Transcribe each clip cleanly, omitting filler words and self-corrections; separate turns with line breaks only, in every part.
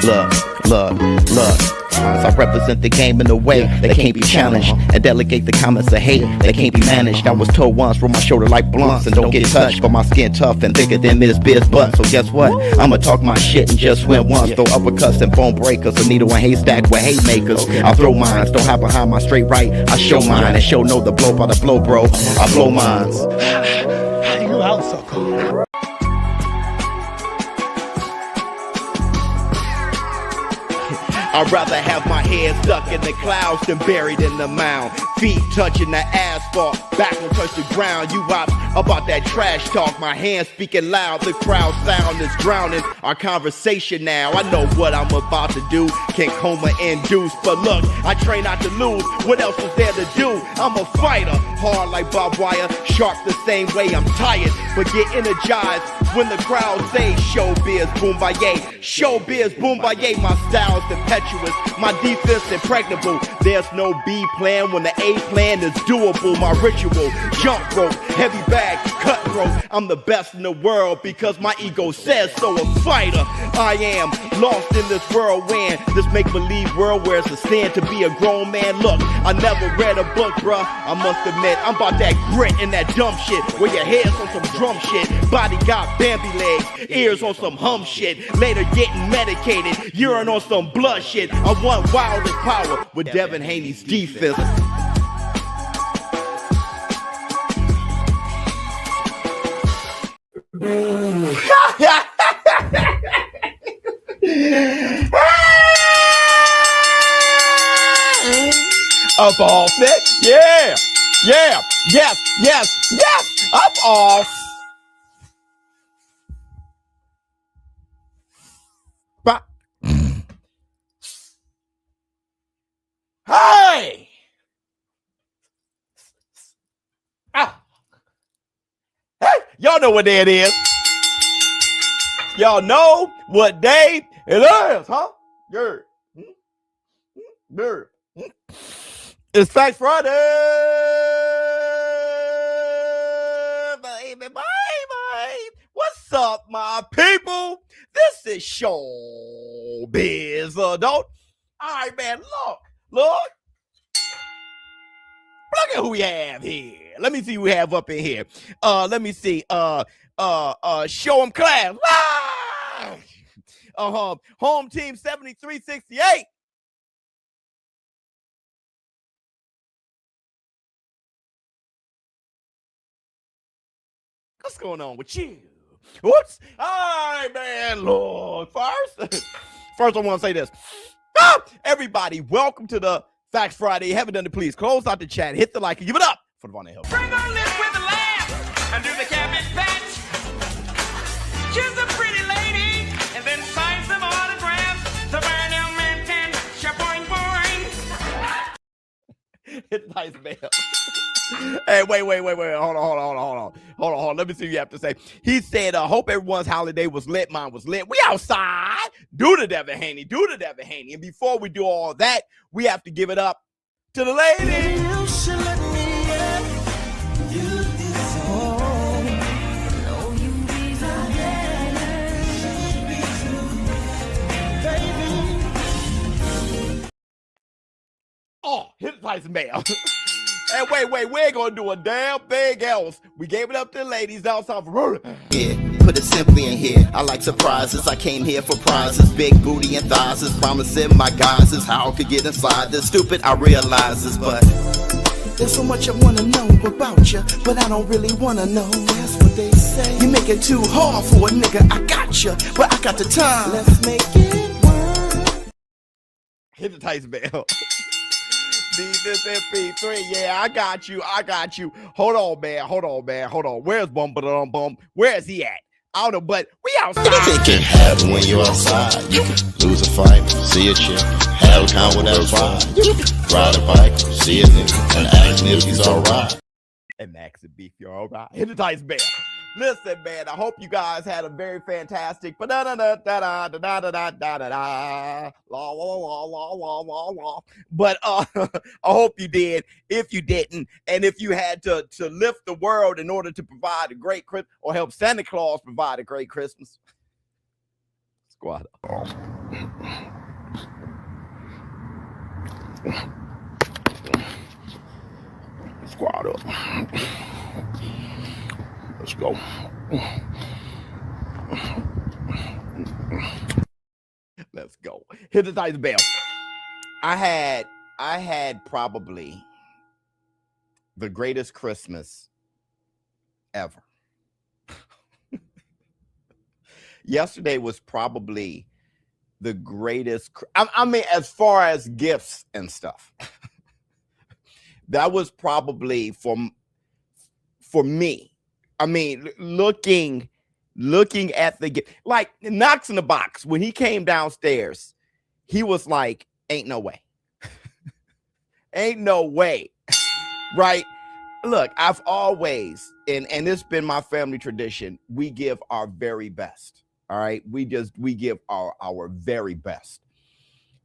Look. I represent the game in a way that can't be challenged, and delegate the comments of hate that can't be managed. I was told once, roll my shoulder like blunts and don't get touched, but my skin tough and thicker than Miss Biz butt. So guess what? I'ma talk my shit and just win once. Throw uppercuts and bone breakers, a needle and haystack with haymakers. I throw mines, don't hide behind my straight right. I show mine and show no the blow by the blow, bro. I blow mines.
You out, sucker.
I'd rather have my head stuck in the clouds than buried in the mound. Feet touching the asphalt, back won't touch the ground. You ops about that trash talk, my hands speaking loud. The crowd sound is drowning our conversation now. I know what I'm about to do, can't coma induce. But look, I train not to lose, what else is there to do? I'm a fighter, hard like barbed wire, sharp the same way. I'm tired, but get energized when the crowd say showbiz, boom baye. Showbiz, boom baye, my style's impetuous, my defense impregnable. There's no B plan when the A plan is doable. My ritual, jump rope, heavy bag, cutthroat. I'm the best in the world because my ego says so. A fighter, I am lost in this whirlwind, this make-believe world where it's a sin to be a grown man. Look, I never read a book, bruh. I must admit, I'm about that grit and that dumb shit, where your head's on some drum shit, body got Bambi legs, ears on some hum shit, later getting medicated, urine on some blood shit. I want wild and power with Devin Haney's defense. Up off it, yeah, yes, up off. Hey! Ah. Hey, y'all know what day it is. Y'all know what day it is, huh? Yeah. It's Facts Friday, baby. What's up, my people? This is ShowBizz Adult. All right, man, look at who we have here. Let me see who we have up in here. Let me see. Show them class. Home team 7368. What's going on with you? Whoops. All right, man. Look, first I want to say this. Everybody, welcome to the Facts Friday. Haven't done it, please close out the chat, hit the like, and give it up for the one that helps.
Bring her lips with a laugh and do the cabbage patch. She's a pretty lady, and then sign some autographs. The Vergil man can shaboing boing.
Hit the nice bell. Hey, wait. Hold on. Let me see what you have to say. He said, hope everyone's holiday was lit. Mine was lit. We outside. Do the Devin Haney. And before we do all that, we have to give it up to the lady.
You should let me in. You deserve. No, you deserve baby.
Oh, hit the nice bell. And wait, we ain't gonna do a damn thing else. We gave it up to the ladies. Now it's time for rolling.
Yeah, put it simply in here. I like surprises. I came here for prizes. Big booty and thighs is promising my guys is how I could get inside this. Stupid, I realize this, but there's so much I wanna know about you, but I don't really wanna know. That's what they say. You make it too hard for a nigga. I got you, but I got the time. Let's make it work.
Hit the Tyson bell. This MP3, yeah, I got you. Hold on, man. Where's Bum? Where is he at? I don't know, but we outside.
It can happen when you're outside. You can lose a fight, see a chick, have a con with that vibe. You can ride a bike, see a nigga, and ask if he's alright.
And Max and Beef, you're alright. Hit the Tyson bell. Listen, man, I hope you guys had a very fantastic but I hope you did. If you didn't, and if you had to lift the world in order to provide a great Christmas or help Santa Claus provide a great Christmas, what's Squad up.
Squad up. Let's go.
Let's go. Hit the Tyson bell. I had probably the greatest Christmas ever. Yesterday was probably the greatest. I mean, as far as gifts and stuff, that was probably for me. I mean, looking at the gift, like Knox in the Box, when he came downstairs, he was like, ain't no way. Ain't no way. Right? Look, I've always, and it's been my family tradition, we give our very best. All right. We give our very best.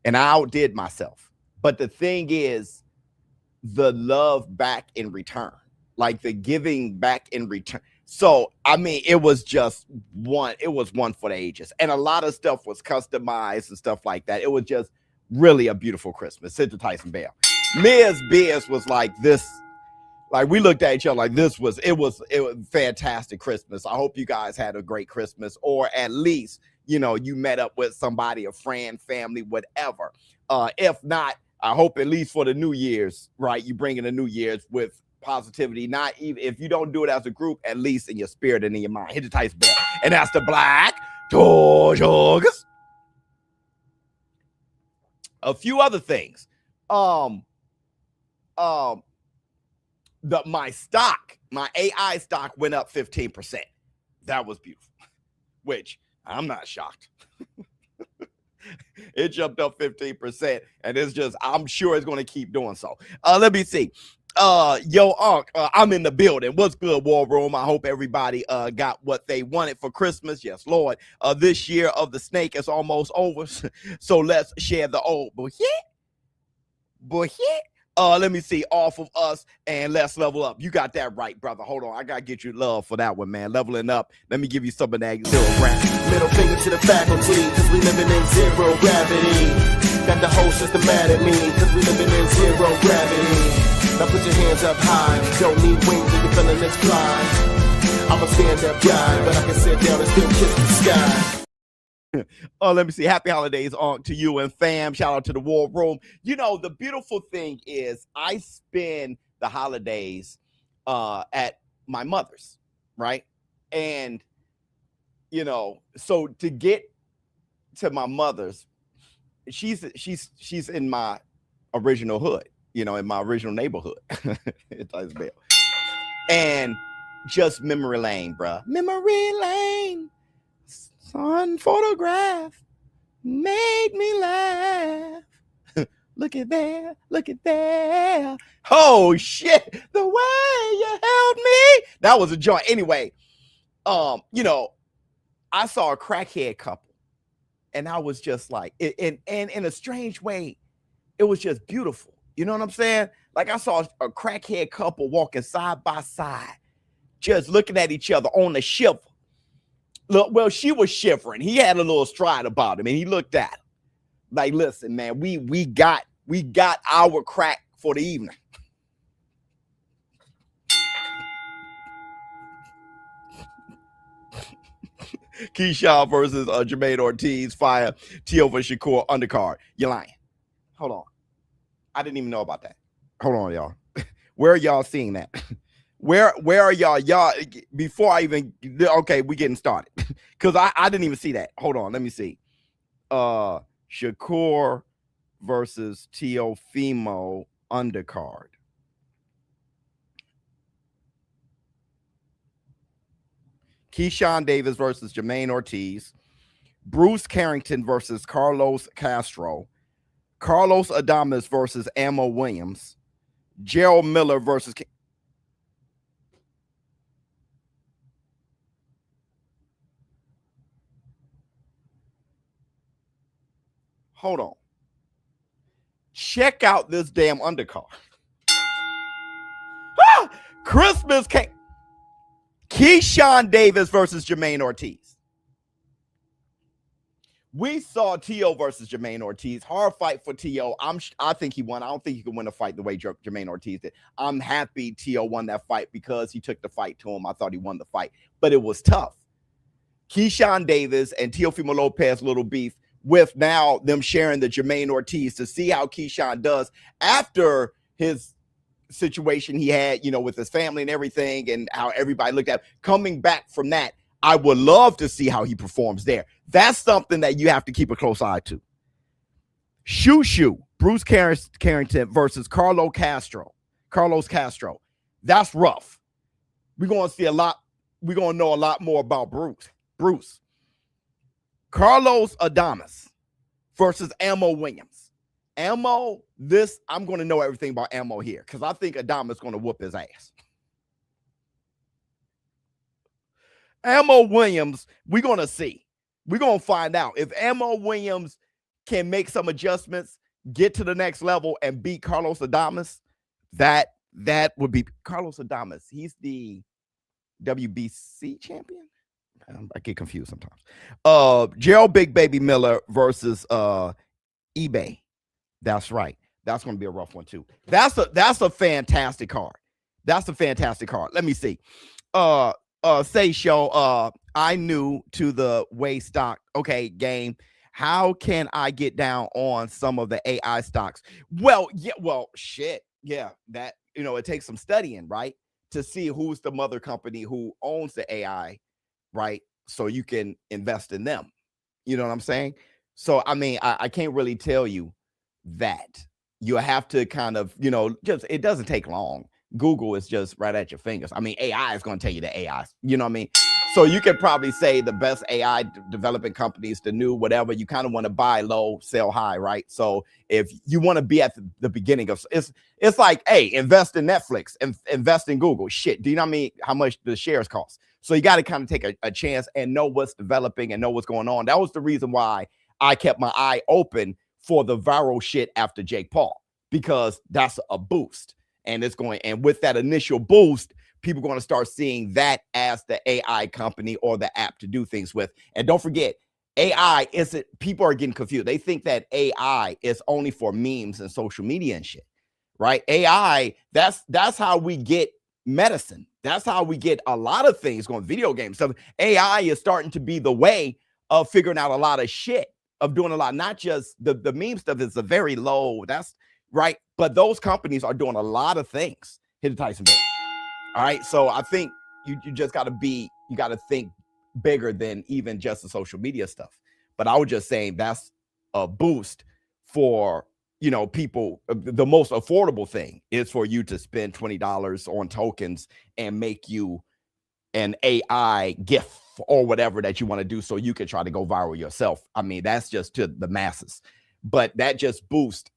And I outdid myself. But the thing is, the love back in return, like the giving back in return. So, I mean, it was one for the ages. And a lot of stuff was customized and stuff like that. It was just really a beautiful Christmas. Hit the Tyson bell. Ms. Biz was like this. Like, we looked at each other like it was fantastic Christmas. I hope you guys had a great Christmas, or at least, you met up with somebody, a friend, family, whatever. If not, I hope at least for the New Year's, right? You bring in the New Year's with positivity. Not even if you don't do it as a group, at least in your spirit and in your mind. Hit the Tyson bell. And that's the Black Tortugas. A few other things. My AI stock went up 15%. That was beautiful, which I'm not shocked. It jumped up 15%, and I'm sure it's going to keep doing so. Let me see. Yo, Unc, I'm in the building. What's good, War Room? I hope everybody got what they wanted for Christmas. Yes, Lord. This year of the snake is almost over, so let's share the old let me see, off of us, and let's level up. You got that right, brother. Hold on, I gotta get you love for that one, man. Leveling up. Let me give you some of that 0 grand.
Middle finger to the faculty, cause we living in zero gravity. Got the whole system mad at me, cause we living in zero gravity. Now put your hands up high, don't need wings if you're feeling this fly. I'm a stand-up guy, but I can sit down and still kiss the sky.
Let me see. Happy holidays to you and fam. Shout out to the War Room. The beautiful thing is I spend the holidays at my mother's, right? And so to get to my mother's, she's in my original hood, in my original neighborhood. And just memory lane, bruh. Memory lane. Son photograph made me laugh. Look at there. Oh shit, the way you held me. That was a joy. Anyway, I saw a crackhead couple, and I was just like, and in a strange way, it was just beautiful. You know what I'm saying? Like, I saw a crackhead couple walking side by side, just looking at each other on the shiver. Look, well, she was shivering. He had a little stride about him, and he looked at her like, listen, man, we got our crack for the evening. Keyshawn versus Jermaine Ortiz, fire. T over Shakur, undercard. You're lying. Hold on. I didn't even know about that. Hold on, y'all. Where are y'all seeing that? Where are y'all before I even, okay, we getting started, because I didn't even see that. Hold on, let me see. Shakur versus Teofimo undercard. Keyshawn Davis versus Jermaine Ortiz. Bruce Carrington versus Carlos Castro. Carlos Adames versus Ammo Williams. Gerald Miller versus hold on. Check out this damn undercard. Christmas cake. Keyshawn Davis versus Jermaine Ortiz. We saw T.O. versus Jermaine Ortiz. Hard fight for T.O. I think he won. I don't think he could win a fight the way Jermaine Ortiz did. I'm happy T.O. won that fight because he took the fight to him. I thought he won the fight, but it was tough. Keyshawn Davis and Teofimo Lopez, little beef with now them sharing the Jermaine Ortiz to see how Keyshawn does after his situation he had, you know, with his family and everything, and how everybody looked at him. Coming back from that, I would love to see how he performs there. That's something that you have to keep a close eye to. Bruce Carrington versus Carlos Castro. That's rough. We're going to see a lot. We're going to know a lot more about Bruce. Carlos Adames versus Ammo Williams. I'm going to know everything about Ammo here because I think Adames is going to whoop his ass. Ammo Williams, we're going to see. We're going to find out if Ammo Williams can make some adjustments, get to the next level, and beat Carlos Adames. That would be Carlos Adames. He's the WBC champion. I get confused sometimes. Gerald Big Baby Miller versus eBay. That's right. That's going to be a rough one too. That's a fantastic card. Let me see. Say show. I new to the way stock. Okay, game. How can I get down on some of the AI stocks? Shit. Yeah, that, you know, it takes some studying, right? To see who's the mother company who owns the AI, right? So you can invest in them. You know what I'm saying? So, I mean, I can't really tell you that. You have to kind of, you know, just, it doesn't take long. Google is just right at your fingers. I mean, AI is going to tell you the AI, you know what I mean? So you could probably say the best AI developing companies, the new whatever, you kind of want to buy low, sell high, right? So if you want to be at the beginning of, it's like, hey, invest in Netflix and invest in Google. Shit, do you know what I mean? How much the shares cost? So you got to kind of take a chance and know what's developing and know what's going on. That was the reason why I kept my eye open for the viral shit after Jake Paul, because that's a boost. And it's going, and with that initial boost, people are going to start seeing that as the AI company or the app to do things with. And don't forget, AI isn't, people are getting confused. They think that AI is only for memes and social media and shit, right? AI, that's how we get medicine. That's how we get a lot of things going, video games. So AI is starting to be the way of figuring out a lot of shit, of doing a lot, not just the meme stuff is a very low, that's right. But those companies are doing a lot of things. Hit the Tyson Bear. All right. So I think you just got to think bigger than even just the social media stuff. But I was just saying that's a boost for, you know, people. The most affordable thing is for you to spend $20 on tokens and make you an AI gift or whatever that you want to do so you can try to go viral yourself. I mean, that's just to the masses. But that just boosts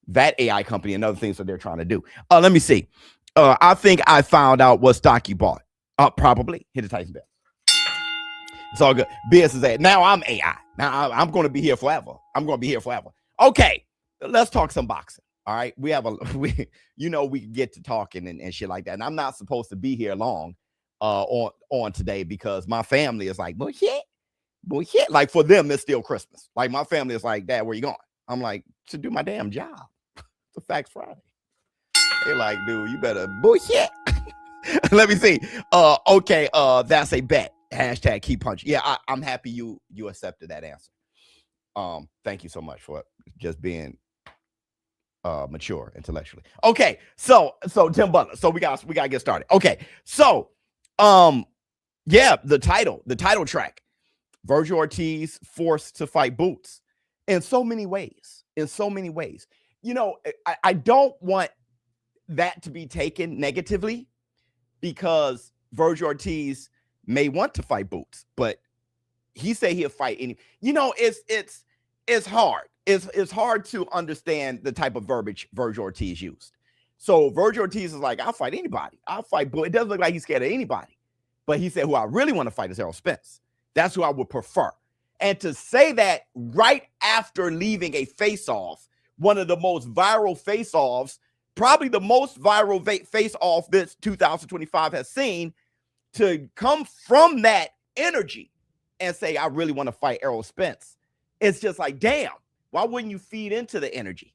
that AI company and other things that they're trying to do. Let me see. I think I found out what stock you bought. Probably. Hit the Tyson Bell. It's all good. BS is that. Now I'm AI. Now I'm going to be here forever. Okay. Let's talk some boxing. All right. We can get to talking and shit like that. And I'm not supposed to be here long on today because my family is like, bullshit. Like for them, it's still Christmas. Like my family is like, Dad, where you going? I'm like, to do my damn job. It's a Facts Friday. They're like, dude, you better bullshit. Let me see. Okay. That's a bet. Hashtag keep punching. Yeah, I'm happy you accepted that answer. Thank you so much for just being mature intellectually. Okay, so Tim Butler. So we got to get started. Okay, so yeah, the title track. Vergil Ortiz forced to fight Boots in so many ways. You know, I don't want that to be taken negatively because Vergil Ortiz may want to fight Boots, but he said he'll fight any. You know, it's hard. It's hard to understand the type of verbiage Vergil Ortiz used. So Vergil Ortiz is like, I'll fight anybody. I'll fight Boots. It doesn't look like he's scared of anybody. But he said, who I really want to fight is Errol Spence. That's who I would prefer. And to say that right after leaving a face-off, one of the most viral face-offs, probably the most viral face-off this 2025 has seen, to come from that energy and say, I really want to fight Errol Spence. it's just like, damn, why wouldn't you feed into the energy?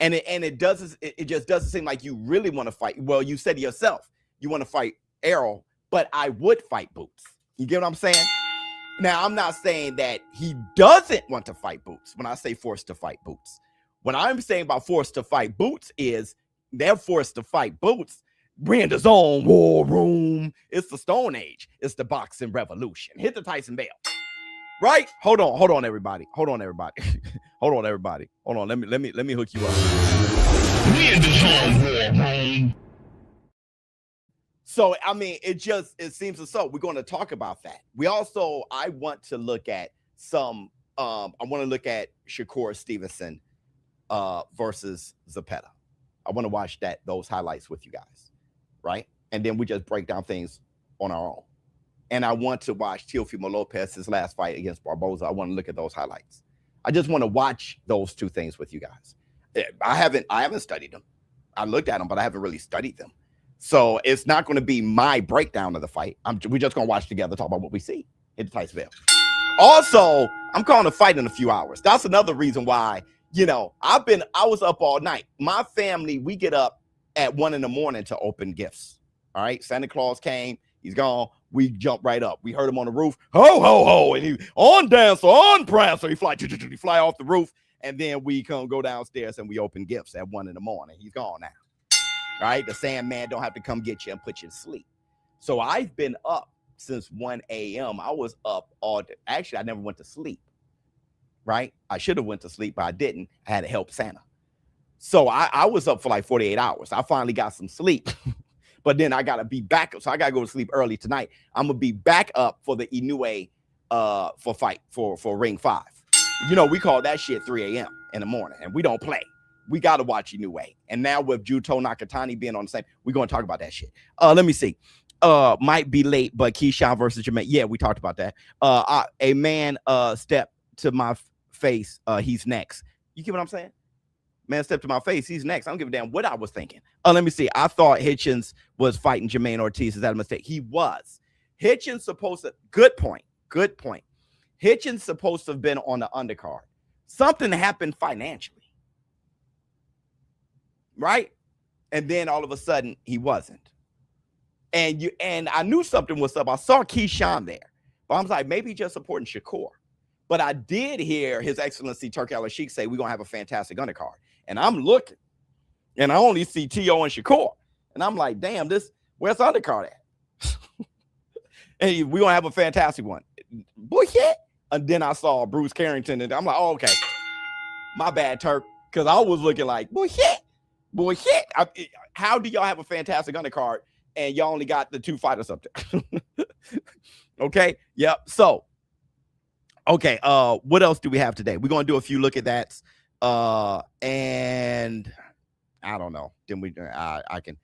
And it just doesn't seem like you really want to fight. Well, you said to yourself, you want to fight Errol, but I would fight Boots. You get what I'm saying? Now, I'm not saying that he doesn't want to fight Boots when I say forced to fight Boots. What I'm saying about forced to fight Boots is they're forced to fight Boots. Brand his own war room. It's the Stone Age. It's the boxing revolution. Hit the Tyson bell. Right? Hold on, everybody. Hold on. Let me hook you up. So, I mean, it seems so. We're going to talk about that. I want to look at Shakur Stevenson versus Zepeda. I want to watch those highlights with you guys, right? And then we just break down things on our own. And I want to watch Teofimo Lopez's last fight against Barboza. I want to look at those highlights. I just want to watch those two things with you guys. I haven't studied them. I looked at them, but I haven't really studied them. So it's not going to be my breakdown of the fight. We're just going to watch together, talk about what we see. Hit the Tyson bell. Also, I'm calling a fight in a few hours. That's another reason why, I was up all night. My family, we get up at 1 a.m. to open gifts. All right. Santa Claus came. He's gone. We jump right up. We heard him on the roof. Ho, ho, ho. And he on Dancer, on Prancer. He fly off the roof. And then we go downstairs and we open gifts at 1 a.m. He's gone now. Right? The Sandman don't have to come get you and put you to sleep. So I've been up since 1 a.m. I was up all day. Actually, I never went to sleep. Right? I should have went to sleep, but I didn't. I had to help Santa. So I was up for like 48 hours. I finally got some sleep. But then I got to be back up. So I got to go to sleep early tonight. I'm going to be back up for the Inoue for Ring 5. We call that shit 3 a.m. in the morning, and we don't play. We got to watch Inoue. And now with Juto Nakatani being on the same, we're going to talk about that shit. Let me see. Might be late, but Keyshawn versus Jermaine. Yeah, we talked about that. A man step to my face. He's next. You get what I'm saying? Man, step to my face. He's next. I don't give a damn what I was thinking. Let me see. I thought Hitchens was fighting Jermaine Ortiz. Is that a mistake? He was. Hitchens supposed to. Good point. Hitchens supposed to have been on the undercard. Something happened financially. Right? And then all of a sudden, he wasn't. And I knew something was up. I saw Keyshawn there. But I was like, maybe just supporting Shakur. But I did hear His Excellency Turki Al-Sheikh say we're going to have a fantastic undercard. And I'm looking. And I only see T.O. and Shakur. And I'm like, damn, where's the undercard at? And we're going to have a fantastic one. Bullshit. And then I saw Bruce Carrington. And I'm like, oh, okay. My bad, Turk. Because I was looking like, bullshit. How do y'all have a fantastic undercard and y'all only got the 2 fighters up there? Okay. Yep. So, okay. What else do we have today? We're going to do a few look at that. And I don't know. Then I can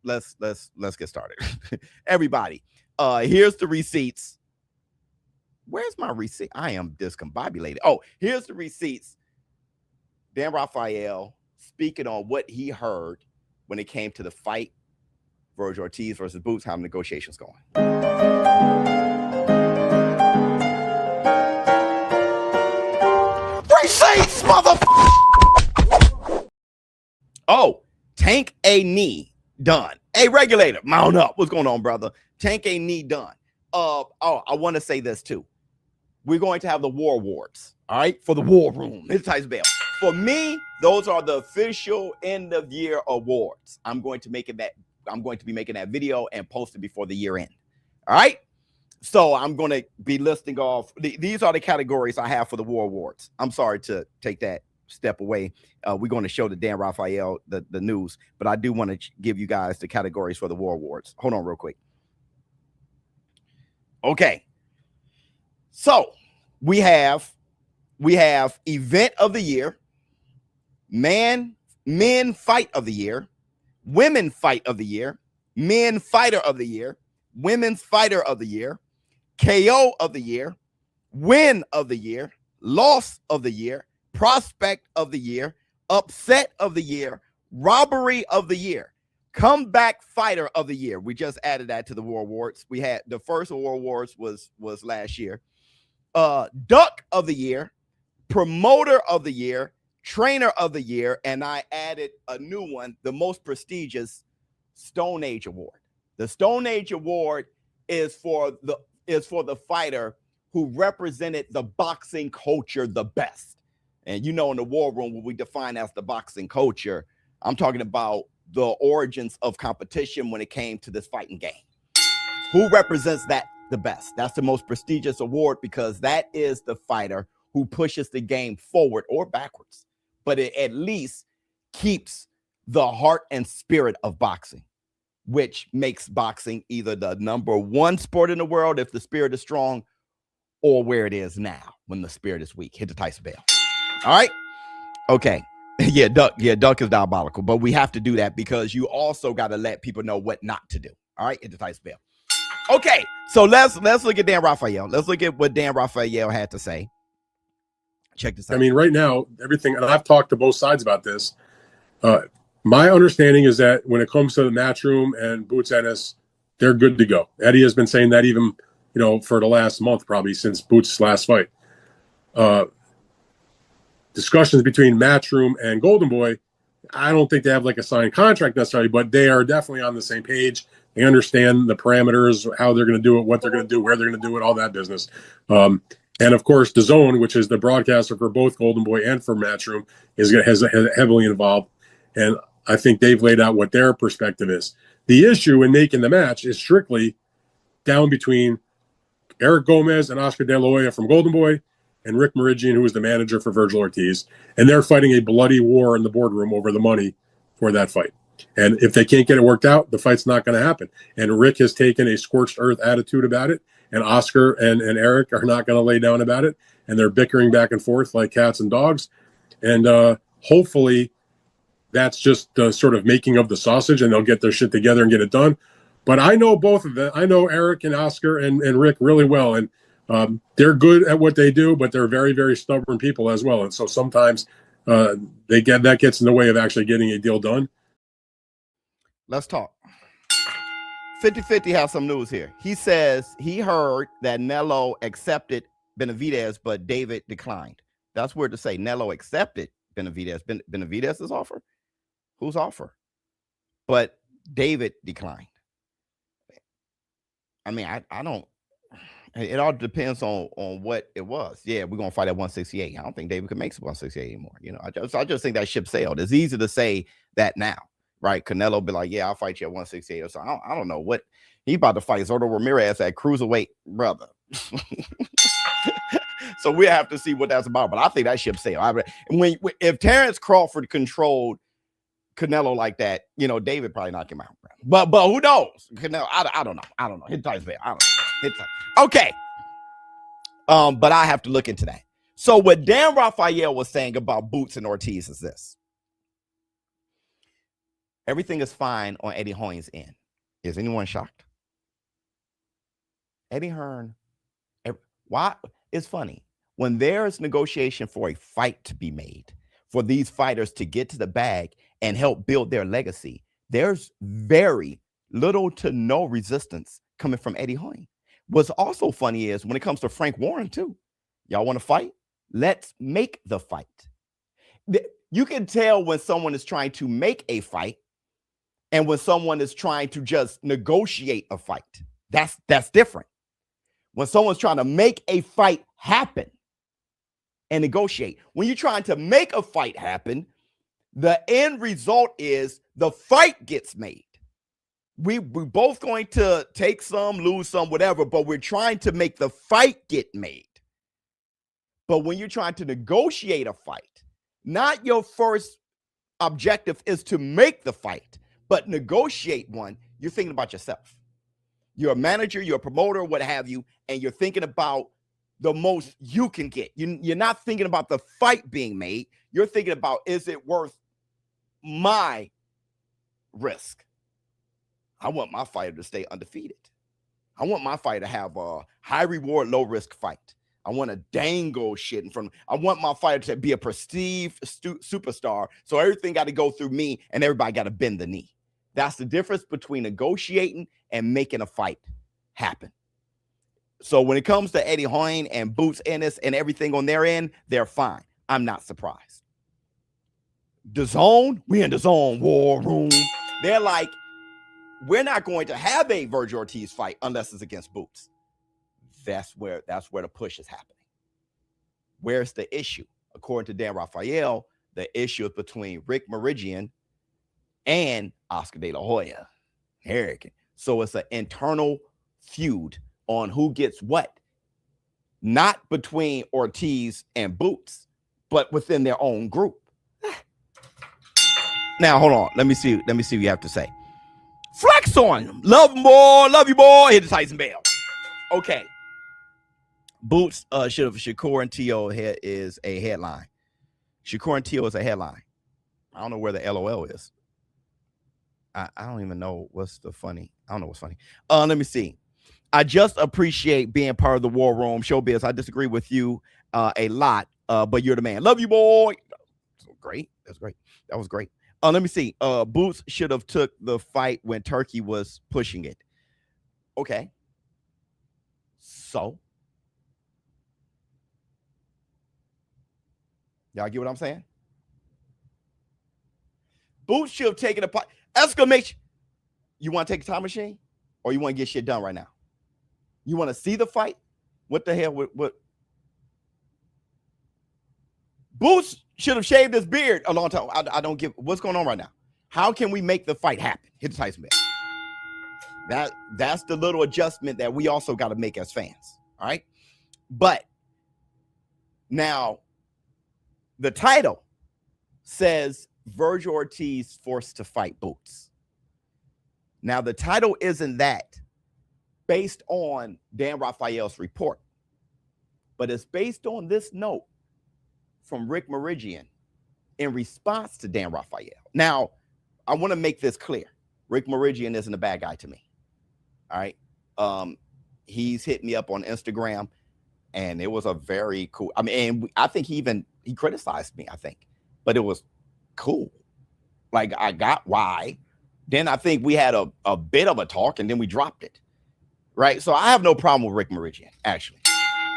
let's get started. Everybody, here's the receipts. Where's my receipt? I am discombobulated. Oh, here's the receipts. Dan Rafael speaking on what he heard when it came to the fight, Vergil Ortiz versus Boots, how negotiations going. Receipts, motherfucker! Oh, tank a knee done. Hey, regulator, mount up. What's going on, brother? Tank a knee done. I want to say this too. We're going to have the war awards, all right, for the war room. It's Tyson Bell. For me, those are the official end of year awards. I'm going to be making that video and post it before the year end. All right. So I'm going to be listing off. These are the categories I have for the war awards. I'm sorry to take that step away. We're going to show the Dan Rafael the news, but I do want to give you guys the categories for the war awards. Hold on real quick. Okay. So we have event of the year, men fight of the year, women fight of the year, men fighter of the year, women's fighter of the year, KO of the year, win of the year, loss of the year, prospect of the year, upset of the year, robbery of the year, comeback fighter of the year. We just added that to the war awards. We had the first war awards was last year. Duck of the year, Promoter of the Year, Trainer of the Year, and I added a new one, the most prestigious Stone Age Award. The Stone Age Award is for the fighter who represented the boxing culture the best. And you know, in the war room, what we define as the boxing culture, I'm talking about the origins of competition when it came to this fighting game. Who represents that the best? That's the most prestigious award because that is the fighter who pushes the game forward or backwards, but it at least keeps the heart and spirit of boxing, which makes boxing either the #1 sport in the world if the spirit is strong, or where it is now when the spirit is weak. Hit the Tyson bell. All right. Okay. Yeah, Duck is diabolical, but we have to do that because you also got to let people know what not to do. All right, hit the Tyson bell. Okay, so let's look at Dan Rafael. Let's look at what Dan Rafael had to say. Check this out.
I mean, right now, everything, and I've talked to both sides about this. My understanding is that when it comes to the Matchroom and Boots Ennis, they're good to go. Eddie has been saying that even, for the last month, probably since Boots' last fight. Discussions between Matchroom and Golden Boy, I don't think they have like a signed contract necessarily, but they are definitely on the same page. They understand the parameters, how they're going to do it, what they're going to do, where they're going to do it, all that business. And of course, DAZN, which is the broadcaster for both Golden Boy and for Matchroom, has heavily involved. And I think they've laid out what their perspective is. The issue in making the match is strictly down between Eric Gomez and Oscar De La Hoya from Golden Boy and Rick Meridian, who is the manager for Vergil Ortiz. And they're fighting a bloody war in the boardroom over the money for that fight. And if they can't get it worked out, the fight's not going to happen. And Rick has taken a scorched earth attitude about it. And Oscar and Eric are not going to lay down about it. And they're bickering back and forth like cats and dogs. And hopefully that's just the sort of making of the sausage and they'll get their shit together and get it done. But I know both of them. I know Eric and Oscar and Rick really well. And they're good at what they do, but they're very, very stubborn people as well. And so sometimes that gets in the way of actually getting a deal done.
Let's talk. 50-50 has some news here. He says he heard that Nello accepted Benavidez, but David declined. That's weird to say. Nello accepted Benavidez. Benavidez's offer? Whose offer? But David declined. I mean, I don't. It all depends on what it was. Yeah, we're gonna fight at 168. I don't think David could make 168 anymore. I just think that ship sailed. It's easy to say that now, right? Canelo be like, yeah, I'll fight you at 168 or something. I don't know what he about to fight Zordo Ramirez at cruiserweight, brother. So we have to see what that's about. But I think that ship sailed. If Terrence Crawford controlled Canelo like that, David probably knocked him out. But who knows? Canelo, I don't know. I don't know. Hit Tyson bell. I don't know. Hit Tyson. Okay. But I have to look into that. So what Dan Rafael was saying about Boots and Ortiz is this. Everything is fine on Eddie Hearn's end. Is anyone shocked? Eddie Hearn, why? It's funny. When there's negotiation for a fight to be made, for these fighters to get to the bag and help build their legacy, there's very little to no resistance coming from Eddie Hearn. What's also funny is when it comes to Frank Warren too, y'all want to fight? Let's make the fight. You can tell when someone is trying to make a fight and when someone is trying to just negotiate a fight. That's different. When someone's trying to make a fight happen and negotiate. When you're trying to make a fight happen, the end result is the fight gets made. We're both going to take some, lose some, whatever, but we're trying to make the fight get made. But when you're trying to negotiate a fight, not your first objective is to make the fight, but negotiate one, you're thinking about yourself. You're a manager, you're a promoter, what have you, and you're thinking about the most you can get. You're not thinking about the fight being made. You're thinking about, is it worth my risk? I want my fighter to stay undefeated. I want my fighter to have a high reward, low risk fight. I want to dangle shit in front of me. I want my fighter to be a prestige superstar. So everything got to go through me and everybody got to bend the knee. That's the difference between negotiating and making a fight happen. So when it comes to Eddie Hoyne and Boots Ennis and everything on their end, they're fine. I'm not surprised. DAZN, we in the zone war room. They're like, we're not going to have a Vergil Ortiz fight unless it's against Boots. That's where the push is happening. Where's the issue? According to Dan Rafael, the issue is between Rick Meridian and Oscar De La Hoya. So it's an internal feud on who gets what. Not between Ortiz and Boots, but within their own group. Now, hold on. Let me see what you have to say. Flex on him. Love him, boy. Love you, boy. Hit the Tyson bell. Okay. Boots should have Shakur and T.O. is a headline. Shakur and T.O. is a headline. I don't know where the LOL is. I don't even know what's the funny. I don't know what's funny. Let me see. I just appreciate being part of the war room. ShowBizz, I disagree with you a lot, but you're the man. Love you, boy. Great. That's great. That was great. Let me see. Boots should have took the fight when Turkey was pushing it. Okay. So? Y'all get what I'm saying? Boots should have taken a fight. Exclamation. You want to take a time machine? Or you want to get shit done right now? You want to see the fight? What the hell? What? Boots should have shaved his beard a long time. I don't give. What's going on right now? How can we make the fight happen? Hit the Tyson bell. That's the little adjustment that we also got to make as fans. All right. But now the title says Vergil Ortiz forced to fight Boots. Now the title isn't that based on Dan Rafael's report, but it's based on this note from Rick Meridian in response to Dan Rafael. Now, I want to make this clear. Rick Meridian isn't a bad guy to me. All right. He's hit me up on Instagram, and it was a very cool. I mean, and I think he criticized me, I think, but it was cool. Like, I got why. Then I think we had a bit of a talk, and then we dropped it. Right. So I have no problem with Rick Meridian, actually.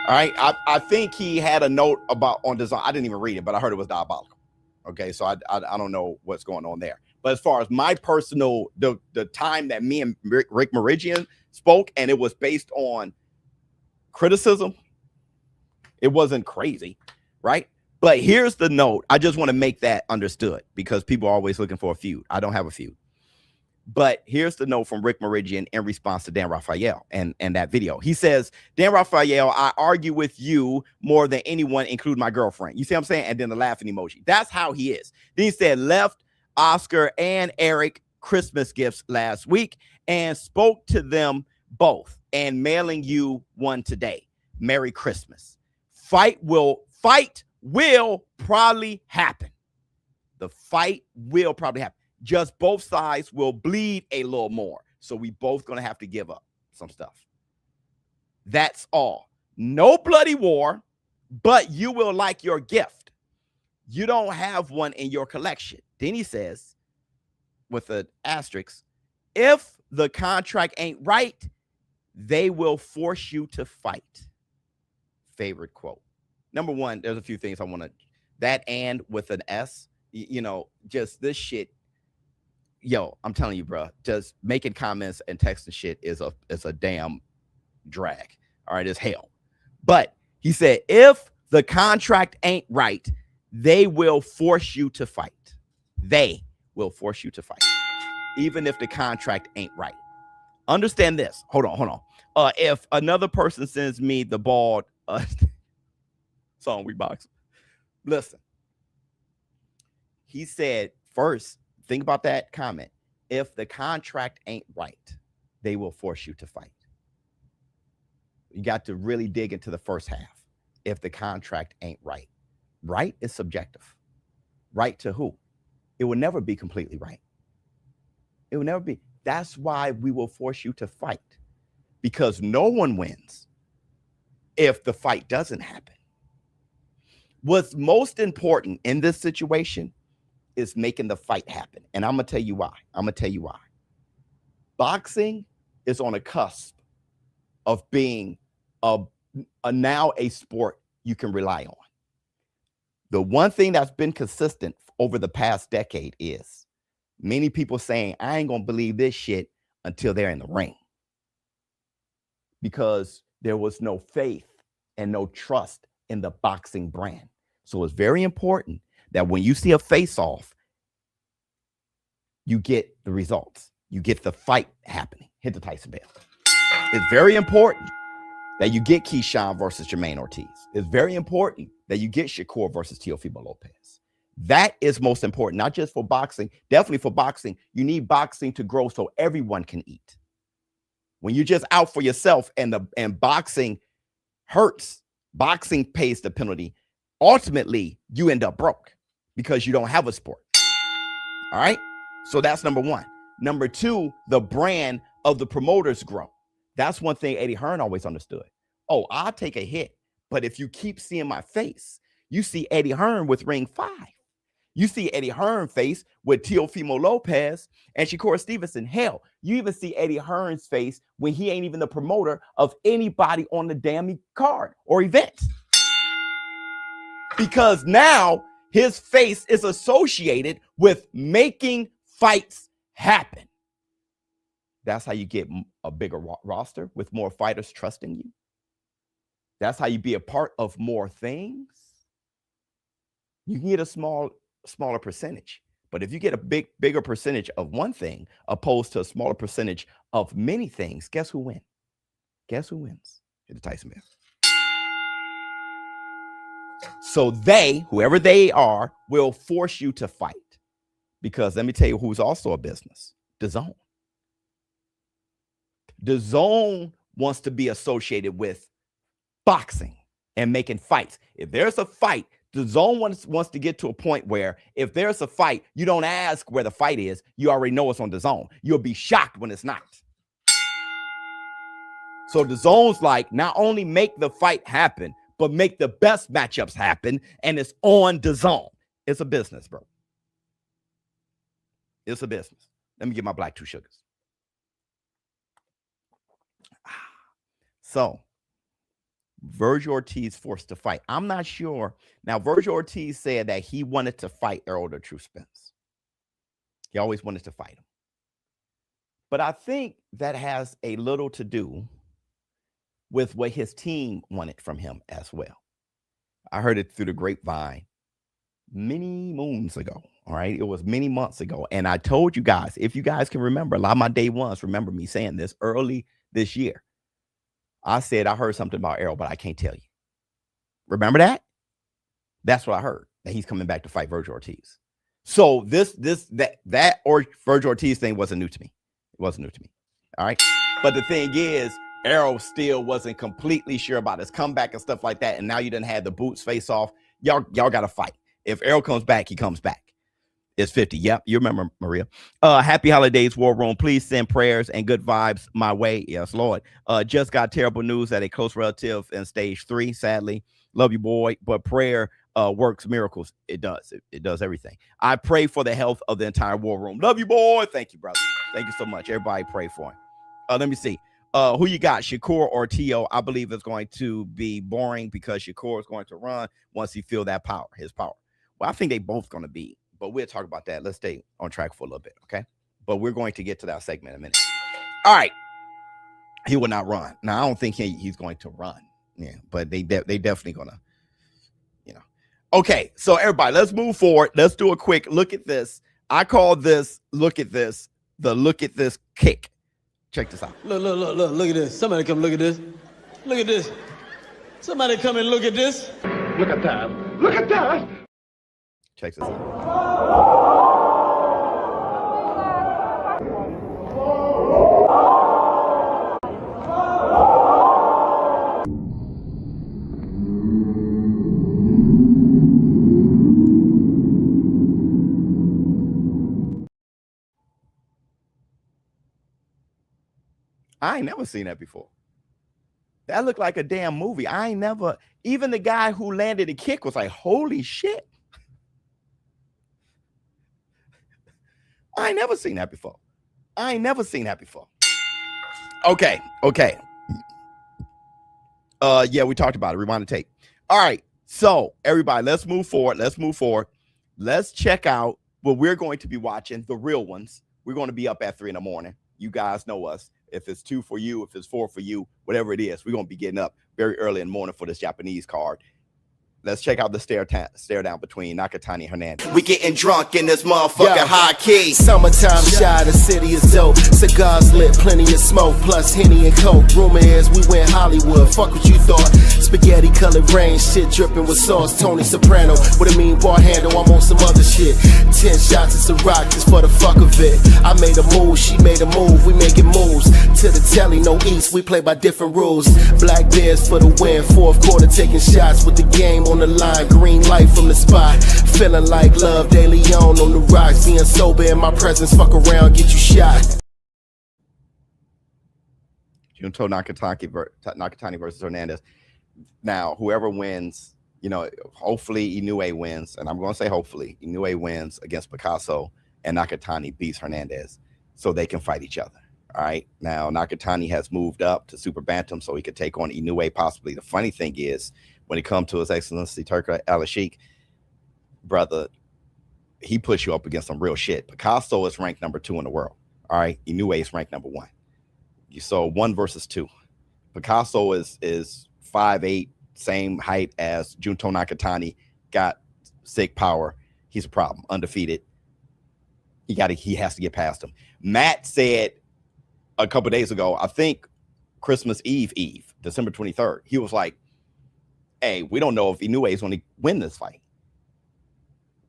All right. I think he had a note about on DAZN. I didn't even read it, but I heard it was diabolical. Okay. So I don't know what's going on there. But as far as my personal, the time that me and Rick Meridian spoke, and it was based on criticism, it wasn't crazy. Right. But here's the note. I just want to make that understood because people are always looking for a feud. I don't have a feud. But here's the note from Rick Meridian in response to Dan Rafael and that video. He says, Dan Rafael, I argue with you more than anyone, including my girlfriend. You see what I'm saying? And then the laughing emoji. That's how he is. Then he said, left Oscar and Eric Christmas gifts last week and spoke to them both and mailing you one today. Merry Christmas. Fight will probably happen. The fight will probably happen. Just both sides will bleed a little more. So we both going to have to give up some stuff. That's all. No bloody war, but you will like your gift. You don't have one in your collection. Then he says, with an asterisk, if the contract ain't right, they will force you to fight. Favorite quote. Number one, there's a few things I want to, that and with an S, you know, just this shit. Yo, I'm telling you, bro, just making comments and texting shit is a damn drag. All right, it's hell. But he said, if the contract ain't right, they will force you to fight. They will force you to fight, even if the contract ain't right. Understand this. Hold on. If another person sends me the bald song we box, listen. He said first. Think about that comment. If the contract ain't right, they will force you to fight. You got to really dig into the first half. If the contract ain't right. Right is subjective. Right to who? It will never be completely right. It will never be. That's why we will force you to fight. Because no one wins if the fight doesn't happen. What's most important in this situation is making the fight happen. And I'm going to tell you why. Boxing is on a cusp of being now a sport you can rely on. The one thing that's been consistent over the past decade is many people saying, I ain't gonna believe this shit until they're in the ring, because there was no faith and no trust in the boxing brand. So it's very important that when you see a face-off, you get the results. You get the fight happening. Hit the Tyson bell. It's very important that you get Keyshawn versus Jermaine Ortiz. It's very important that you get Shakur versus Teofimo Lopez. That is most important, not just for boxing, definitely for boxing. You need boxing to grow so everyone can eat. When you're just out for yourself and boxing hurts, boxing pays the penalty, ultimately you end up broke because you don't have a sport. All right? So that's number one. Number two, the brand of the promoters grow. That's one thing Eddie Hearn always understood. Oh, I'll take a hit, but if you keep seeing my face, you see Eddie Hearn with Ring 5. You see Eddie Hearn face with Teofimo Lopez and Shakur Stevenson. Hell, you even see Eddie Hearn's face when he ain't even the promoter of anybody on the damn card or event. Because now his face is associated with making fights happen. That's how you get a bigger roster with more fighters trusting you. That's how you be a part of more things. You can get a smaller percentage, but if you get a bigger percentage of one thing opposed to a smaller percentage of many things, guess who wins? Guess who wins? Hit the Tyson bell. So they, whoever they are, will force you to fight. Because let me tell you who's also a business. DAZN. DAZN wants to be associated with boxing and making fights. If there's a fight, DAZN wants to get to a point where if there's a fight, you don't ask where the fight is. You already know it's on DAZN. You'll be shocked when it's not. So DAZN's like, not only make the fight happen, but make the best matchups happen, and it's on DAZN. It's a business, bro. It's a business. Let me get my black 2 sugars. So, Vergil Ortiz forced to fight. I'm not sure. Now, Vergil Ortiz said that he wanted to fight Errol the True Spence. He always wanted to fight him. But I think that has a little to do with what his team wanted from him as well. I heard it through the grapevine many moons ago. All right. It was many months ago. And I told you guys, if you guys can remember, a lot of my day ones remember me saying this early this year. I said, I heard something about Errol, but I can't tell you. Remember that? That's what I heard, that he's coming back to fight Vergil Ortiz. So that or Vergil Ortiz thing wasn't new to me. It wasn't new to me. All right. But the thing is, Errol still wasn't completely sure about his comeback and stuff like that. And now you done had the boots face off. Y'all got to fight. If Errol comes back, he comes back. It's 50. Yep. You remember, Maria. Happy holidays, War Room. Please send prayers and good vibes my way. Yes, Lord. Just got terrible news that a close relative in stage 3, sadly. Love you, boy. But prayer works miracles. It does. It does everything. I pray for the health of the entire War Room. Love you, boy. Thank you, brother. Thank you so much. Everybody pray for him. Let me see. Who you got? Shakur or Tio? I believe it's going to be boring because Shakur is going to run once he feel that power, his power. Well, I think they both going to be, but we'll talk about that. Let's stay on track for a little bit, okay? But we're going to get to that segment in a minute. All right. He will not run. Now, I don't think he's going to run. Yeah, but they definitely going to, you know. Okay, so everybody, let's move forward. Let's do a quick look at this. I call this, look at this, the look at this kick. Check this out.
Look at this. Somebody come look at this. Look at this. Somebody come and look at this.
Look at that. Look at that.
Check this out. I ain't never seen that before. That looked like a damn movie. I ain't never, even the guy who landed the kick was like, holy shit. I ain't never seen that before. Okay. Yeah, we talked about it. Rewind the tape. All right. So everybody, let's move forward. Let's check out what we're going to be watching, the real ones. We're going to be up at 3 in. You guys know us. If it's 2 for you, if it's 4 for you, whatever it is, we're going to be getting up very early in the morning for this Japanese card. Let's check out the stare down between Nakatani and Hernandez.
We getting drunk in this motherfucker high key. Summertime shy, the city is dope. Cigars lit, plenty of smoke, plus Henny and Coke. Rumor is we went Hollywood, fuck what you thought. Spaghetti colored rain, shit dripping with sauce. Tony Soprano, with a mean bar handle, I'm on some other shit. 10 shots of Ciroc just for the fuck of it. I made a move, she made a move, we making moves. To the telly, no east, we play by different rules. Black Bears for the win, fourth quarter taking shots with the game on the line, green light from the spot. Feeling like Love De Leon on the rocks. Being sober in my presence, fuck around, get you shot.
Junto Nakatani versus Hernandez. Now, whoever wins, you know, hopefully Inoue wins, and I'm going to say hopefully Inoue wins against Picasso, and Nakatani beats Hernandez so they can fight each other. All right. Now, Nakatani has moved up to Super Bantam so he could take on Inoue possibly. The funny thing is, when it comes to His Excellency Turka Al-Sheikh, brother, he puts you up against some real shit. Picasso is ranked number 2 in the world. All right. Inoue is ranked number 1. So 1 versus 2. Picasso is 5'8", same height as Junto Nakatani, got sick power. He's a problem, undefeated. He has to get past him. Matt said a couple days ago, I think Christmas Eve, December 23rd, he was like, hey, we don't know if Inoue is going to win this fight.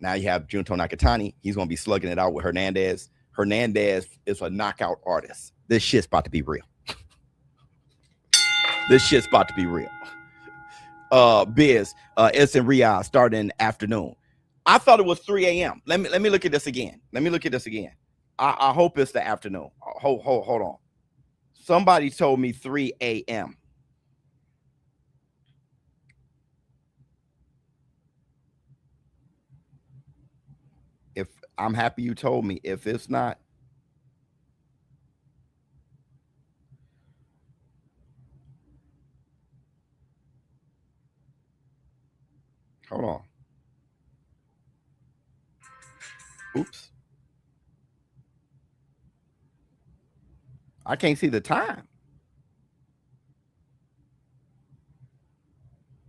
Now you have Junto Nakatani. He's going to be slugging it out with Hernandez. Hernandez is a knockout artist. This shit's about to be real. This shit's about to be real. Biz, it's in Riyadh starting afternoon. I thought it was 3 a.m. Let me look at this again. I hope it's the afternoon. Hold on. Somebody told me 3 a.m. If I'm happy you told me. If it's not, hold on. Oops. I can't see the time.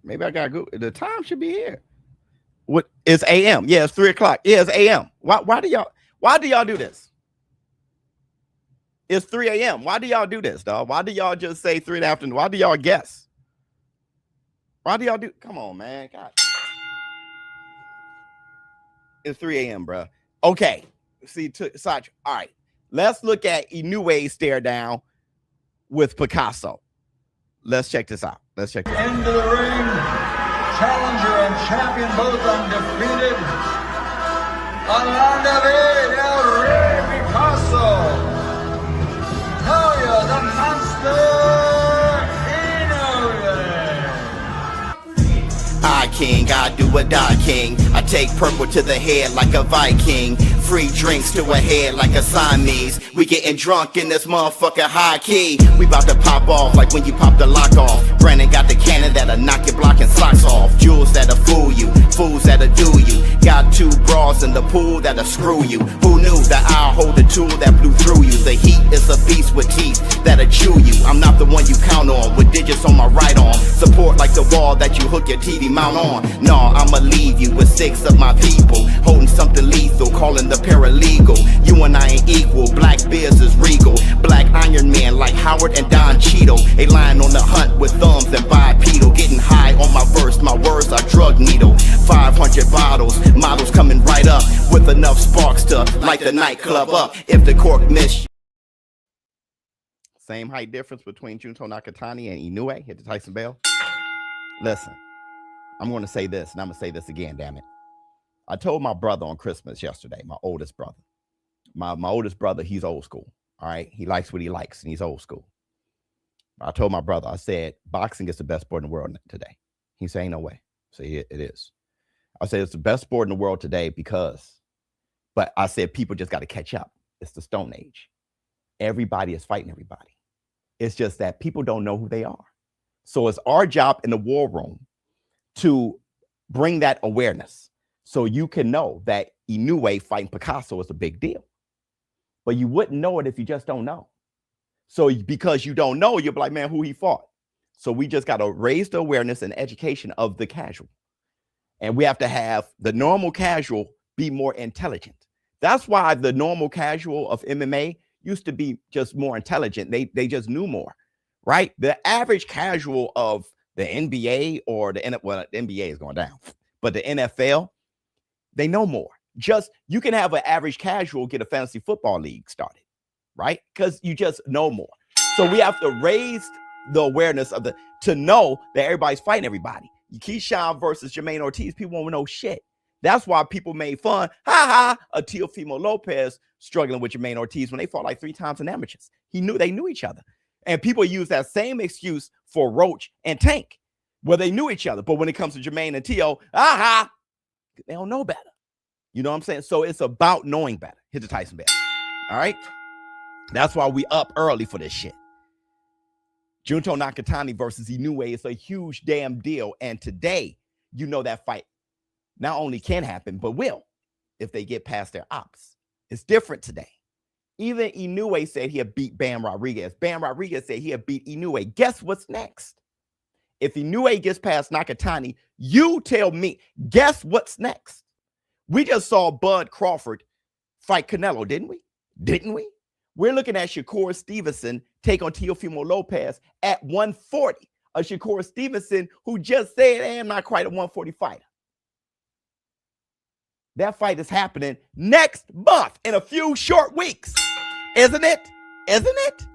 Maybe I gotta go. The time should be here. What is AM? Yeah, it's 3 o'clock. Yeah, it's AM. Why do y'all do this? It's 3 a.m. Why do y'all do this, dog? Why do y'all just say 3 in the afternoon? Why do y'all guess? Why do y'all do? Come on, man. God. It's 3 a.m., bro. Okay. See, Sach. All right. Let's look at Inoue's stare down with Picasso. Let's check this out.
Into the ring, challenger and champion, both undefeated. Alanda Del Rey Picasso. Talia, the monster.
I king, I do a die king. I take purple to the head like a Viking. Free drinks to a head like a Siamese. We getting drunk in this motherfucker high key. We about to pop off like when you pop the lock off. Brandon got the cannon that'll knock your blocking socks off. Jewels that'll fool you, fools that'll do you. Got 2 bras in the pool that'll screw you. Who knew that I'll hold a tool that blew through you? The heat is a beast with teeth that'll chew you. I'm not the one you count on with digits on my right arm. Support like the wall that you hook your TV mount on. No, I'ma leave you with 6 of my people holding something lethal, calling the paralegal. You and I ain't equal. Black Bears is regal. Black Iron Man like Howard and Don Cheadle. A lion on the hunt with thumbs and bipedal. Getting high on my verse. My words are drug needle. 500 bottles. Models coming right up with enough sparks to light the nightclub up. If the cork miss.
Same height difference between Junto Nakatani and Inoue. Hit the Tyson Bell. Listen, I'm going to say this, and I'm going to say this again, damn it. I told my brother on Christmas yesterday, my oldest brother. My oldest brother, he's old school, all right? He likes what he likes, and he's old school. I told my brother, I said, boxing is the best sport in the world today. He said, ain't no way. I said, it is. I said, it's the best sport in the world today because, but I said, people just got to catch up. It's the Stone Age. Everybody is fighting everybody. It's just that people don't know who they are. So it's our job in the war room to bring that awareness so you can know that Inoue fighting Picasso is a big deal. But you wouldn't know it if you just don't know. So because you don't know, you'll be like, man, who he fought? So we just got to raise the awareness and education of the casual. And we have to have the normal casual be more intelligent. That's why the normal casual of MMA used to be just more intelligent. They just knew more, right? The average casual of the NBA or the NBA is going down, but the NFL, they know more. Just you can have an average casual get a fantasy football league started, right? Because you just know more. So we have to raise the awareness of to know that everybody's fighting everybody. Keyshawn versus Jermaine Ortiz, people won't know shit. That's why people made fun, of Teofimo Lopez struggling with Jermaine Ortiz when they fought like 3 times in amateurs. They knew each other. And people use that same excuse for Roach and Tank, where they knew each other. But when it comes to Jermaine and Teo, they don't know better. You know what I'm saying? So it's about knowing better. Hit the Tyson bell. All right? That's why we up early for this shit. Junto Nakatani versus Inoue is a huge damn deal. And today, that fight not only can happen, but will if they get past their ops. It's different today. Even Inoue said he had beat Bam Rodriguez. Bam Rodriguez said he had beat Inoue. Guess what's next? If Inoue gets past Nakatani, you tell me, guess what's next? We just saw Bud Crawford fight Canelo, didn't we? Didn't we? We're looking at Shakur Stevenson take on Teofimo Lopez at 140. A Shakur Stevenson who just said, hey, I'm not quite a 140 fighter. That fight is happening next month in a few short weeks. Isn't it? Isn't it?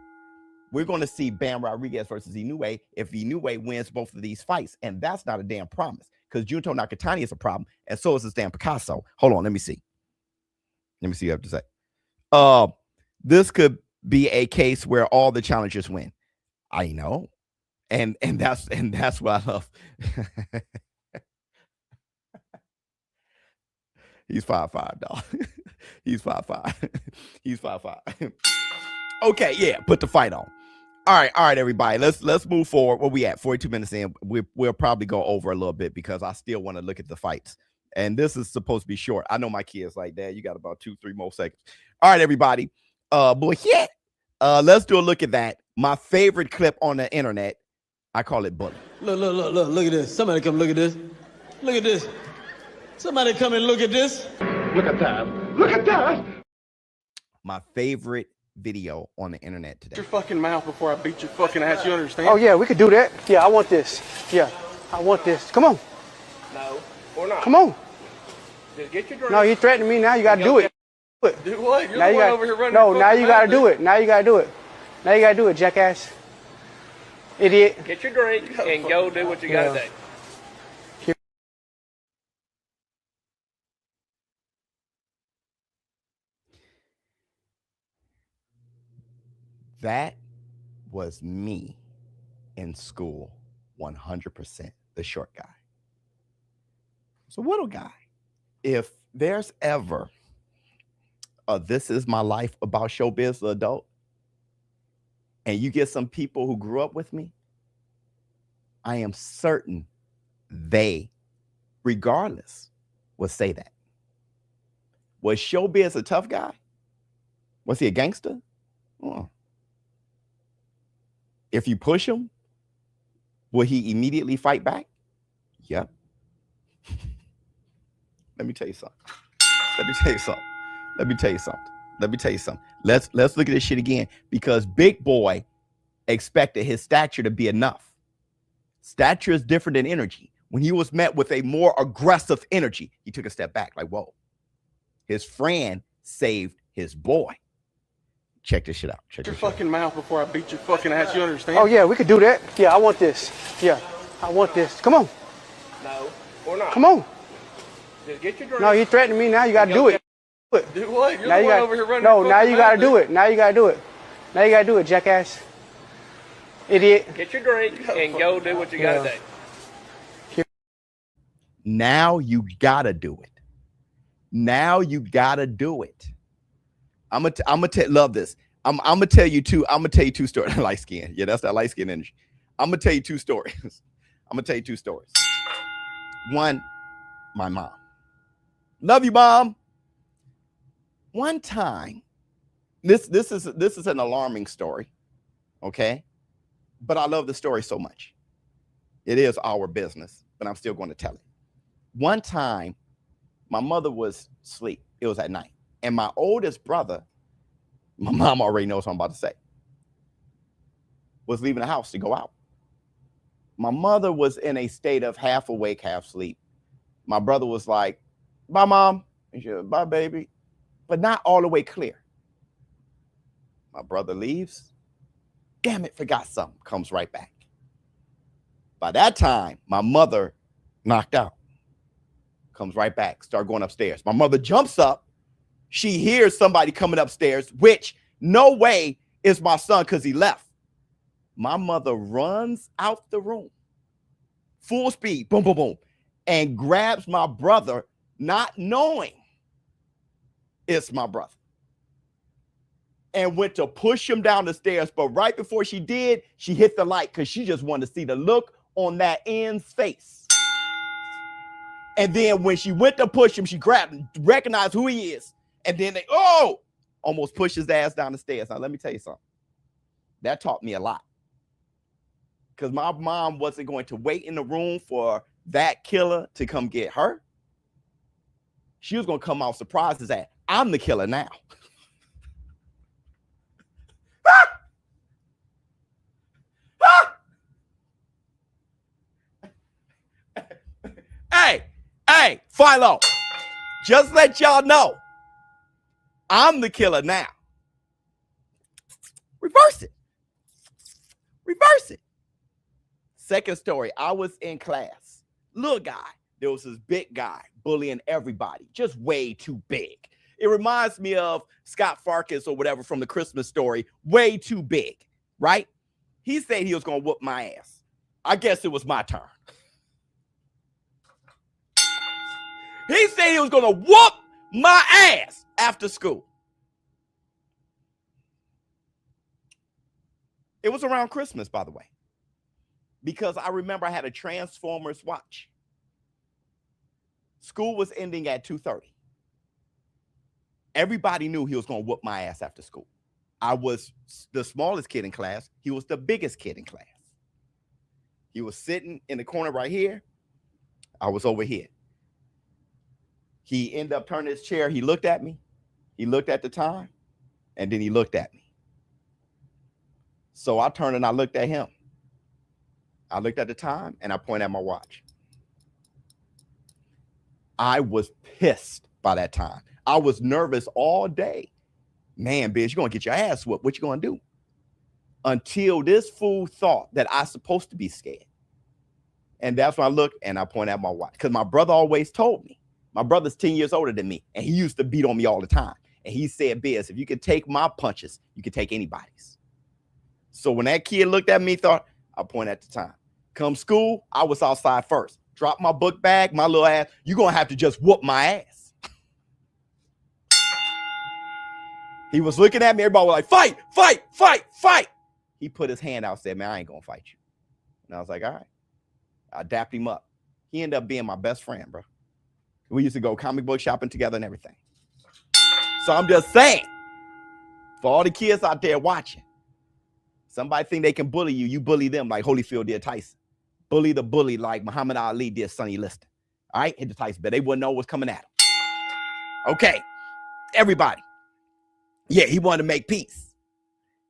We're going to see Bam Rodriguez versus Inoue if Inoue wins both of these fights. And that's not a damn promise because Junto Nakatani is a problem. And so is this damn Picasso. Hold on. Let me see. Let me see what I have to say. This could be a case where all the challengers win. I know. And that's what I love. He's 5'5", dog. He's 5'5". He's 5'5". Okay, yeah, put the fight on. All right, everybody. Let's move forward. Where we at? 42 minutes in. We'll probably go over a little bit because I still want to look at the fights. And this is supposed to be short. I know my kids like, Dad, you got about 2-3 more seconds. All right, everybody. Let's do a look at that. My favorite clip on the internet. I call it bully.
Look at this. Somebody come look at this. Look at this. Somebody come and look at this.
Look at that. Look at that.
My favorite video on the internet today.
Your fucking mouth before I beat your fucking ass. You understand?
Oh yeah, we could do that. Yeah, I want this. Yeah, I want this. Come on.
No, or not.
Come on.
Just get your drink.
No, you threatening me. Now you got to do it.
Do what? You're
now
the
you
one
got
over here running.
No, now you got to do it. Now you got to do it. Now you got to do it, jackass. Idiot.
Get your drink and go do what you got to do.
That was me in school, 100%, the short guy. So little guy, if there's ever a This Is My Life about showbiz the adult, and you get some people who grew up with me, I am certain they, regardless, will say that. Was showbiz a tough guy? Was he a gangster? Oh. If you push him, will he immediately fight back? Yep. Let me tell you something. Let's look at this shit again because Big Boy expected his stature to be enough. Stature is different than energy. When he was met with a more aggressive energy, he took a step back like, whoa. His friend saved his boy. Check this shit out.
Check your fucking mouth before I beat your fucking ass. You understand?
Oh yeah, we could do that. Yeah, I want this. Yeah, I want this. Come on.
No, or not.
Come on.
Just get your drink.
No, you threatening me. Now you got to do it.
Do what? You're
now
the
you
one
got,
over here running.
No, now you got to do it. Now you got to do it. Now you got to do it, jackass. Idiot.
Get your drink and go do what you got to do.
Now you got to do it. Now you got to do it. I'm gonna love this. I'm gonna tell you two stories. Light skin. Yeah, that's that light skin energy.
I'm gonna tell you two stories. One, my mom. Love you, Mom. One time, this is an alarming story, okay? But I love the story so much. It is our business, but I'm still going to tell it. One time, my mother was asleep. It was at night. And my oldest brother, my mom already knows what I'm about to say, was leaving the house to go out. My mother was in a state of half awake, half asleep. My brother was like, bye, Mom. And she said, bye, baby. But not all the way clear. My brother leaves. Damn it, forgot something. Comes right back. By that time, my mother knocked out. Comes right back. Start going upstairs. My mother jumps up. She hears somebody coming upstairs, which no way is my son because he left. My mother runs out the room. Full speed. Boom, boom, boom. And grabs my brother, not knowing it's my brother. And went to push him down the stairs. But right before she did, she hit the light because she just wanted to see the look on that end's face. And then when she went to push him, she grabbed him, recognized who he is. And then they, almost pushed his ass down the stairs. Now, let me tell you something. That taught me a lot. Because my mom wasn't going to wait in the room for that killer to come get her. She was going to come out surprised as that. I'm the killer now. Hey, Philo, just let y'all know, I'm the killer now. Reverse it. Second story, I was in class. Little guy. There was this big guy bullying everybody, just way too big. It reminds me of Scott Farkas or whatever from the Christmas Story, way too big, right? He said he was going to whoop my ass. I guess it was my turn. He said he was going to whoop my ass after school. It was around Christmas, by the way, because I remember I had a Transformers watch. School was ending at 2:30. Everybody knew he was going to whoop my ass after school. I was the smallest kid in class. He was the biggest kid in class. He was sitting in the corner right here. I was over here. He ended up turning his chair. He looked at me. He looked at the time. And then he looked at me. So I turned and I looked at him. I looked at the time and I pointed at my watch. I was pissed by that time. I was nervous all day. Man, bitch, you're going to get your ass whooped. What you going to do? Until this fool thought that I supposed to be scared. And that's when I looked and I pointed at my watch. Because my brother always told me. My brother's 10 years older than me. And he used to beat on me all the time. And he said, Biz, if you can take my punches, you can take anybody's. So when that kid looked at me, thought, I pointed at the time. Come school, I was outside first. Drop my book bag, my little ass. You're going to have to just whoop my ass. He was looking at me. Everybody was like, fight, fight, fight, fight. He put his hand out and said, man, I ain't going to fight you. And I was like, all right. I dapped him up. He ended up being my best friend, bro. We used to go comic book shopping together and everything. So I'm just saying, for all the kids out there watching, somebody think they can bully you, you bully them like Holyfield did Tyson. Bully the bully like Muhammad Ali did Sonny Liston. All right, hit the Tyson, but they wouldn't know what's coming at him. Okay, everybody. Yeah, he wanted to make peace.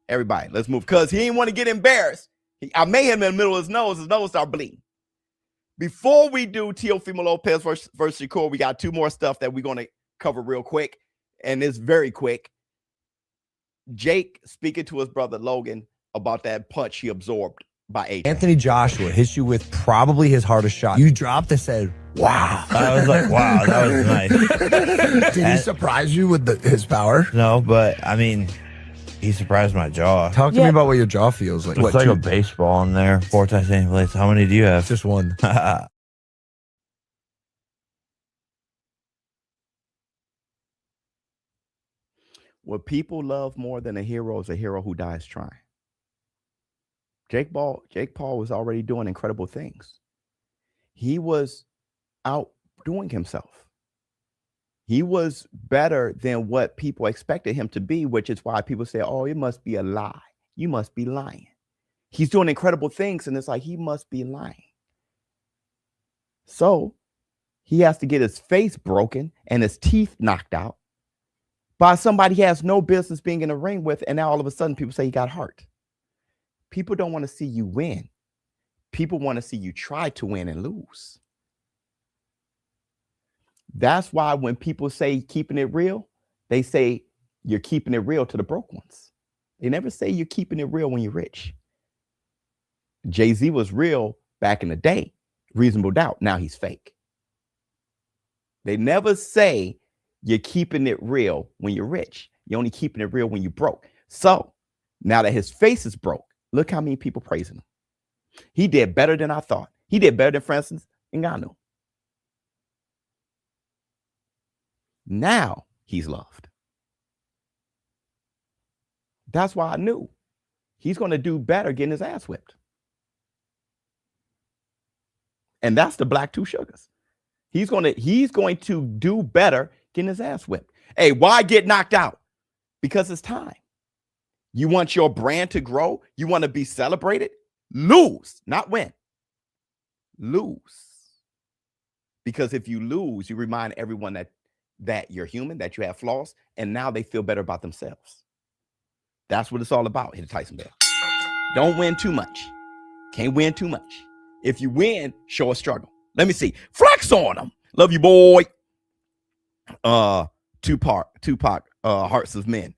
Everybody, let's move. Because he didn't want to get embarrassed. I made him in the middle of his nose started bleeding. Before we do Teofimo Lopez versus Shakur, we got two more stuff that we're going to cover real quick. And it's very quick. Jake speaking to his brother Logan about that punch he absorbed by AJ.
Anthony Joshua hits you with probably his hardest shot. You dropped and said, wow.
I was like, wow, that was nice.
Did he surprise you with his power?
No, but I mean, he surprised my jaw.
Talk to me about what your jaw feels like.
It's like a baseball in there. 4 titanium plates. How many do you have?
Just one.
What people love more than a hero is a hero who dies trying.
Jake Paul was already doing incredible things. He was outdoing himself. He was better than what people expected him to be, which is why people say, oh, it must be a lie. You must be lying. He's doing incredible things, and it's like he must be lying. So he has to get his face broken and his teeth knocked out by somebody he has no business being in a ring with, and now all of a sudden people say he got hurt. People don't want to see you win. People want to see you try to win and lose. That's why when people say keeping it real, they say you're keeping it real to the broke ones. They never say you're keeping it real when you're rich. Jay-Z was real back in the day, Reasonable Doubt. Now he's fake. They never say you're keeping it real when you're rich. You're only keeping it real when you're broke. So now that his face is broke, look how many people praising him. He did better than I thought. He did better than Francis Ngannou. Now he's loved. That's why I knew he's going to do better getting his ass whipped. And that's the Black Two Sugars. He's going to do better getting his ass whipped. Hey, why get knocked out? Because it's time. You want your brand to grow? You want to be celebrated? Lose, not win. Lose. Because if you lose, you remind everyone that you're human, that you have flaws, and now they feel better about themselves. That's what it's all about. Hit Tyson Bell. Don't win too much. Can't win too much. If you win, show a struggle. Let me see. Flex on them. Love you, boy. Tupac, Hearts of Men.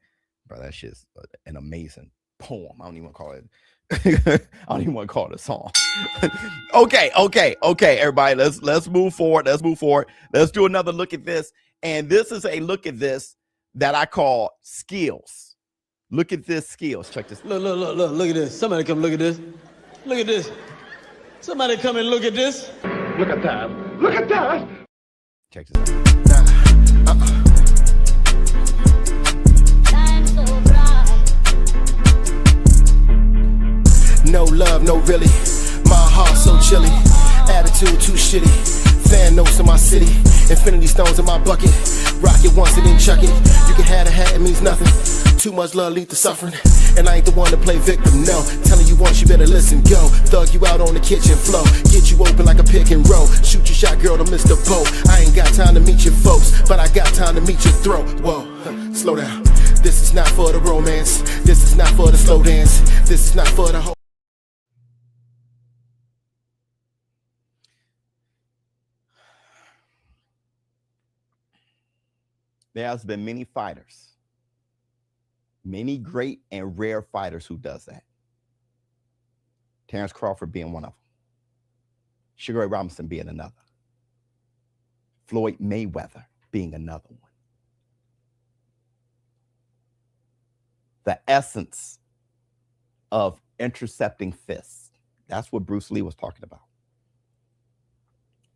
Bro, that shit's an amazing poem. I don't even want to call it. I don't even want to call it a song. Okay, everybody. Let's move forward. Let's do another look at this. And this is a look at this that I call skills. Look at this skills. Check this.
Look at this. Somebody come look at this. Look at this. Somebody come and look at this.
Look at that. Look at that.
Check this out.
No love, no really. My heart so chilly. Attitude too shitty. Fan notes in my city. Infinity stones in my bucket. Rock it once and then chuck it. You can have a hat, it means nothing. Too much love lead to suffering. And I ain't the one to play victim, no. Telling you once, you better listen, go. Thug you out on the kitchen floor. Get you open like a pick and roll. Shoot your shot, girl, to miss the boat. I ain't got time to meet your folks, but I got time to meet your throat. Whoa, slow down. This is not for the romance. This is not for the slow dance. This is not for the whole.
There has been many fighters, many great and rare fighters who does that. Terrence Crawford being one of them. Sugar Ray Robinson being another. Floyd Mayweather being another one. The essence of intercepting fists. That's what Bruce Lee was talking about.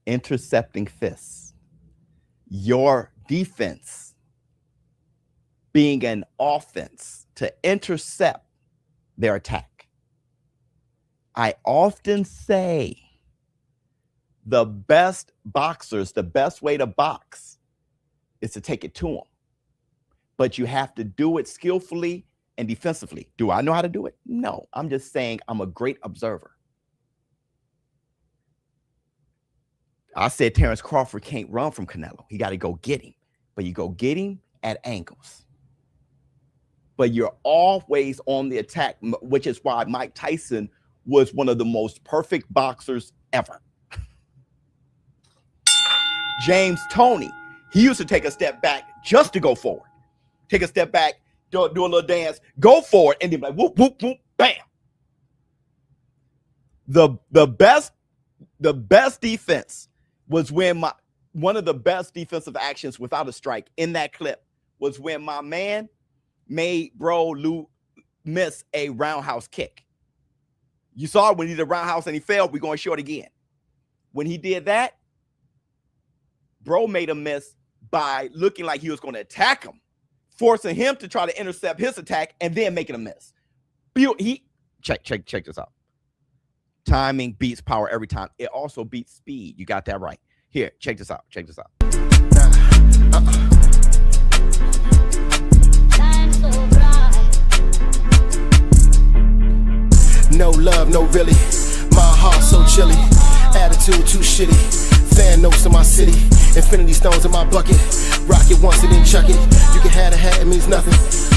Intercepting fists. Your defense being an offense to intercept their attack. I often say the best boxers, the best way to box is to take it to them. But you have to do it skillfully and defensively. Do I know how to do it? No, I'm just saying I'm a great observer. I said Terrence Crawford can't run from Canelo. He got to go get him. But you go get him at angles. But you're always on the attack, which is why Mike Tyson was one of the most perfect boxers ever. James Toney, he used to take a step back just to go forward. Take a step back, do a little dance, go forward, and then like whoop, whoop, whoop, bam. The best defense was when one of the best defensive actions without a strike in that clip was when my man made Lou miss a roundhouse kick. You saw it when he did a roundhouse and he failed. We're going to show it again. When he did that, Bro made a miss by looking like he was going to attack him, forcing him to try to intercept his attack and then making a miss. Check this out. Timing beats power every time. It also beats speed. You got that right. Here, check this out. Check this out.
No love, no really. My heart so chilly. Attitude too shitty. Fan notes in my city. Infinity stones in my bucket. Rock it once and then chuck it. You can have a hat, it means nothing.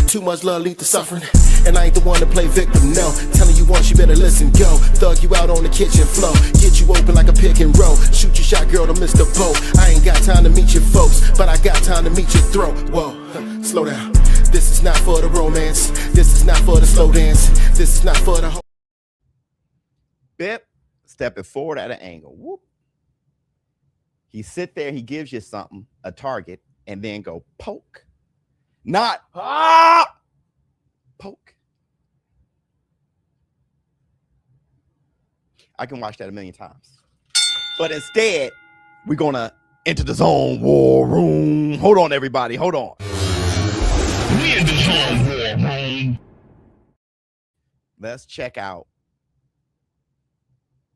Too much love lead to suffering. And I ain't the one to play victim, no. Telling you once, you better listen, go. Thug you out on the kitchen floor. Get you open like a pick and roll. Shoot your shot, girl, to miss the boat. I ain't got time to meet your folks, but I got time to meet your throat. Whoa, slow down. This is not for the romance. This is not for the slow dance. This is not for the whole.
Bip, stepping forward at an angle. Whoop. He sit there, he gives you something, a target, and then go poke. Not poke. I can watch that a million times. But instead, we're going to enter the zone war room. Hold on, everybody. Hold on. We in the zone war room. Let's check out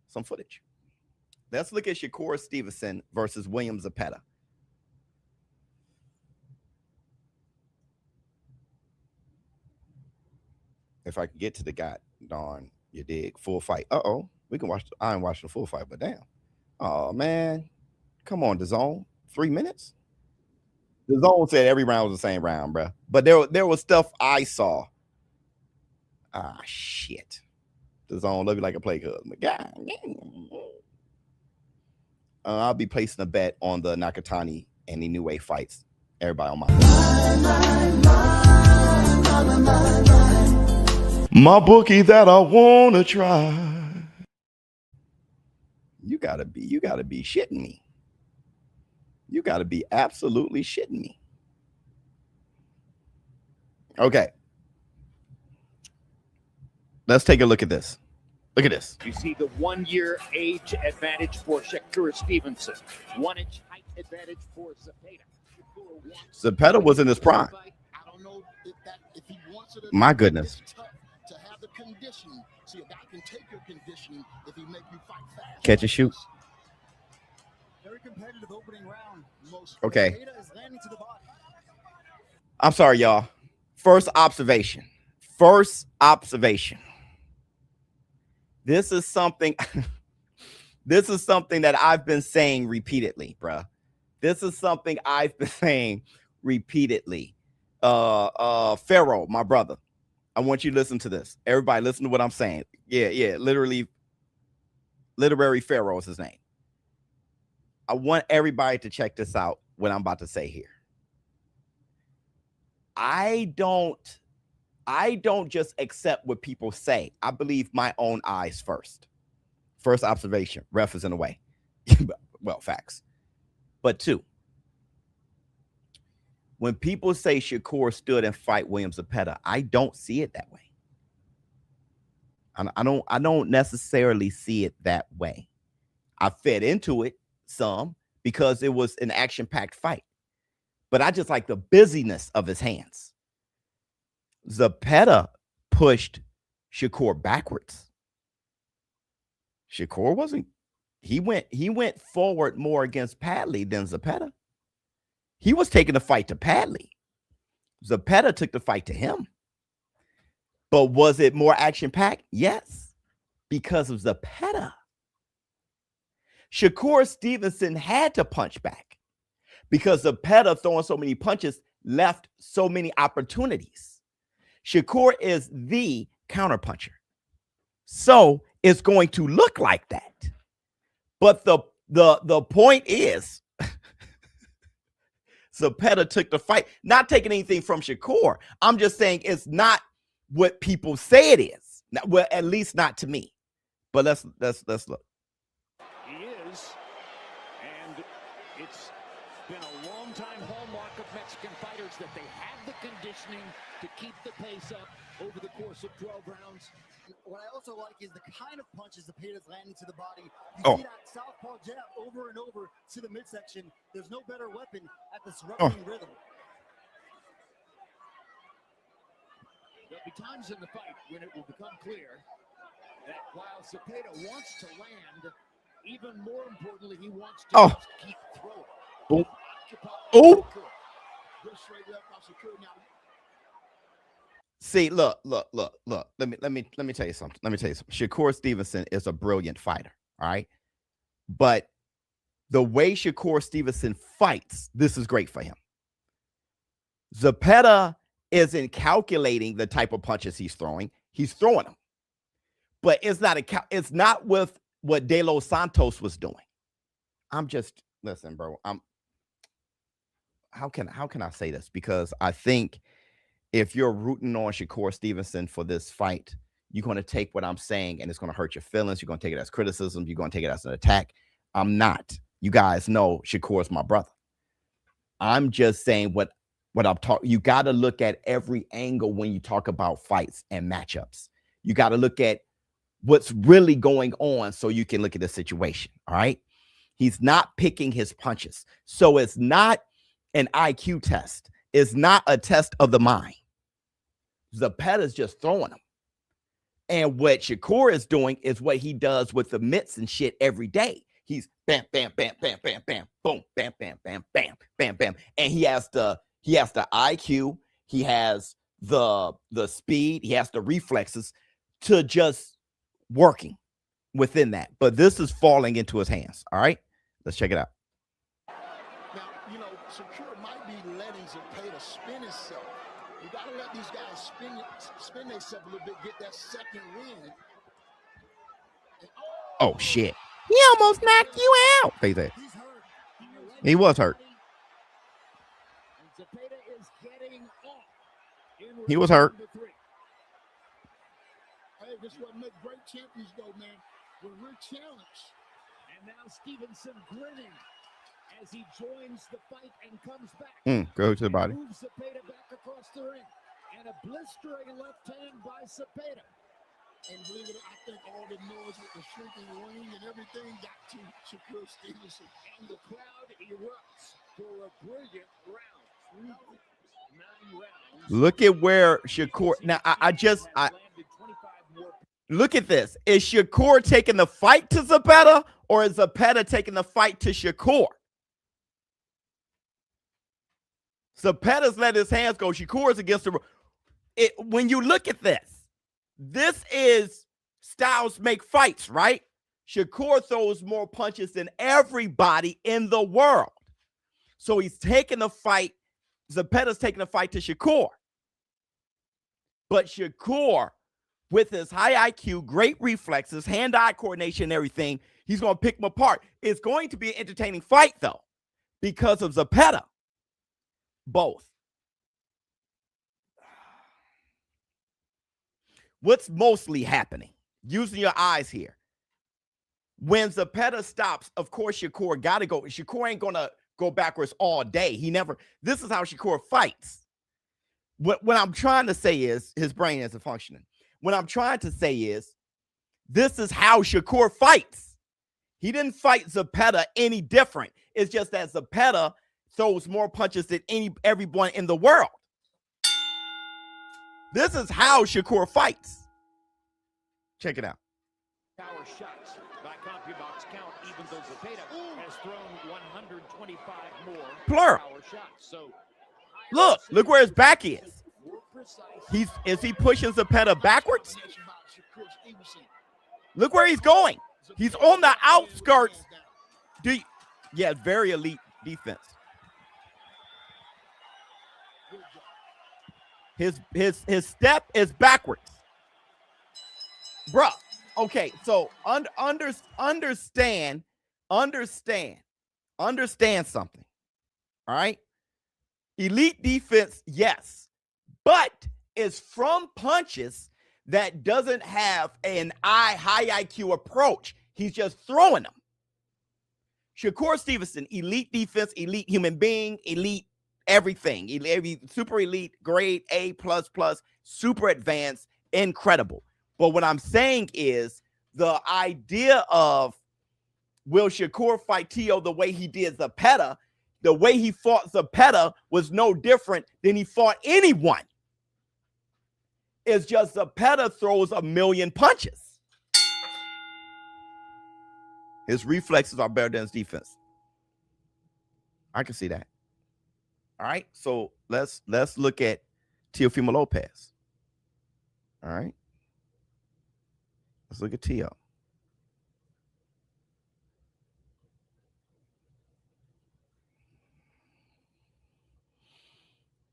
some footage. Let's look at Shakur Stevenson versus William Zepeda. If I can get to the darn, you dig, full fight. Uh-oh, we can watch. I ain't watching the full fight, but damn. Oh, man. Come on, DAZN. 3 minutes? DAZN said every round was the same round, bro. But there was stuff I saw. Ah, shit. DAZN, love you like a play husband. God, I'll be placing a bet on the Nakatani and the New Way fights. Everybody on my bookie that I wanna try. You gotta be shitting me. You gotta be absolutely shitting me. Okay. Let's take a look at this. Look at this.
You see the 1 year age advantage for Shakur Stevenson. 1 inch height advantage for Zepeda.
Zepeda was in his prime. My goodness. Catch and shoot. Okay. I'm sorry, y'all. First observation. This is something that I've been saying repeatedly, bruh. This is something I've been saying repeatedly. Pharaoh, my brother, I want you to listen to this. Everybody listen to what I'm saying. Yeah, literary Pharaoh is his name. I want everybody to check this out, what I'm about to say here. I don't just accept what people say. I believe my own eyes first. First observation, ref is in the way. Well, facts. But 2, when people say Shakur stood and fight William Zepeda, I don't see it that way. I don't necessarily see it that way. I fed into it some because it was an action-packed fight. But I just like the busyness of his hands. Zepeda pushed Shakur backwards. Shakur wasn't. He went forward more against Padley than Zepeda. He was taking the fight to Padley. Zepeda took the fight to him. But was it more action-packed? Yes, because of Zepeda. Shakur Stevenson had to punch back because Zepeda throwing so many punches left so many opportunities. Shakur is the counterpuncher. So it's going to look like that. But the point is, Zepeda took the fight, not taking anything from Shakur. I'm just saying it's not what people say it is. Well, at least not to me. But let's look.
He is, and it's been a long time hallmark of Mexican fighters that they have the conditioning to keep the pace up over the course of 12 rounds.
What I also like is the kind of punches Zepeda's landing to the body. You see that southpaw jab over and over to the midsection. There's no better weapon at this wrestling rhythm.
There'll be times in the fight when it will become clear that while Zepeda wants to land, even more importantly, he wants to
Oh.
just keep throwing.
Oh. Oh. See, look. Let me tell you something. Shakur Stevenson is a brilliant fighter, all right? But the way Shakur Stevenson fights, this is great for him. Zepeda isn't calculating the type of punches he's throwing. He's throwing them. But it's not with what De Los Santos was doing. Listen, bro. How can I say this? Because I think if you're rooting on Shakur Stevenson for this fight, you're going to take what I'm saying and it's going to hurt your feelings. You're going to take it as criticism. You're going to take it as an attack. I'm not. You guys know Shakur is my brother. I'm just saying what I'm talking. You got to look at every angle when you talk about fights and matchups. You got to look at what's really going on so you can look at the situation. All right. He's not picking his punches. So it's not an IQ test. It's not a test of the mind. Zepeda's just throwing them. And what Shakur is doing is what he does with the mitts and shit every day. He's bam, bam, bam, bam, bam, bam, boom, bam, bam, bam, bam, bam, bam. And he has the IQ, he has the speed, he has the reflexes to just working within that. But this is falling into his hands. All right, let's check it out.
Now, you know, Shakur might be letting Zepeda spin himself. You got to let these guys spin themselves a little bit, get that second win.
Oh, shit. He almost knocked you out. He was hurt. He was hurt.
Hey, this is what make great champions go, man. When we're challenged.
And now Stevenson grinning as he joins the fight and comes back.
Go to the body.
Moves Zepeda back across the ring. And a blistering left hand by Zepeda.
And believe it, I think all the noise with the shrinking ring and everything got to Shakur Stevenson.
And the crowd erupts for a brilliant round. 9 rounds.
Look at where Shakur. Now, I look at this. Is Shakur taking the fight to Zepeda or is Zepeda taking the fight to Shakur? Zepeda's let his hands go. Shakur's against the. When you look at this. This is styles make fights, right? Shakur throws more punches than everybody in the world. So he's taking the fight. Zepeda's taking the fight to Shakur. But Shakur, with his high IQ, great reflexes, hand-eye coordination, and everything, he's going to pick him apart. It's going to be an entertaining fight, though, because of Zepeda. Both. What's mostly happening? Using your eyes here. When Zepeda stops, of course, Shakur got to go. Shakur ain't going to go backwards all day. This is how Shakur fights. What I'm trying to say is, his brain isn't functioning. What I'm trying to say is, this is how Shakur fights. He didn't fight Zepeda any different. It's just that Zepeda throws more punches than everyone in the world. This is how Shakur fights. Check it out.
Power shots by CompuBox count, even though Zepeda has thrown 125 more
Plural.
power shots. So
Look where his back is. Is he pushing Zepeda backwards? Look where he's going. He's on the outskirts. Yeah, very elite defense. His step is backwards. Bruh. Okay, so understand something. All right? Elite defense, yes. But it's from punches that doesn't have an high IQ approach. He's just throwing them. Shakur Stevenson, elite defense, elite human being, elite everything. Super elite, grade A++, super advanced, incredible. But what I'm saying is the idea of will Shakur fight Tio the way he did Zepeda, the way he fought Zepeda was no different than he fought anyone. It's just Zepeda throws a million punches. His reflexes are better than his defense. I can see that. All right, so let's look at Teofimo Lopez. All right, let's look at Teo.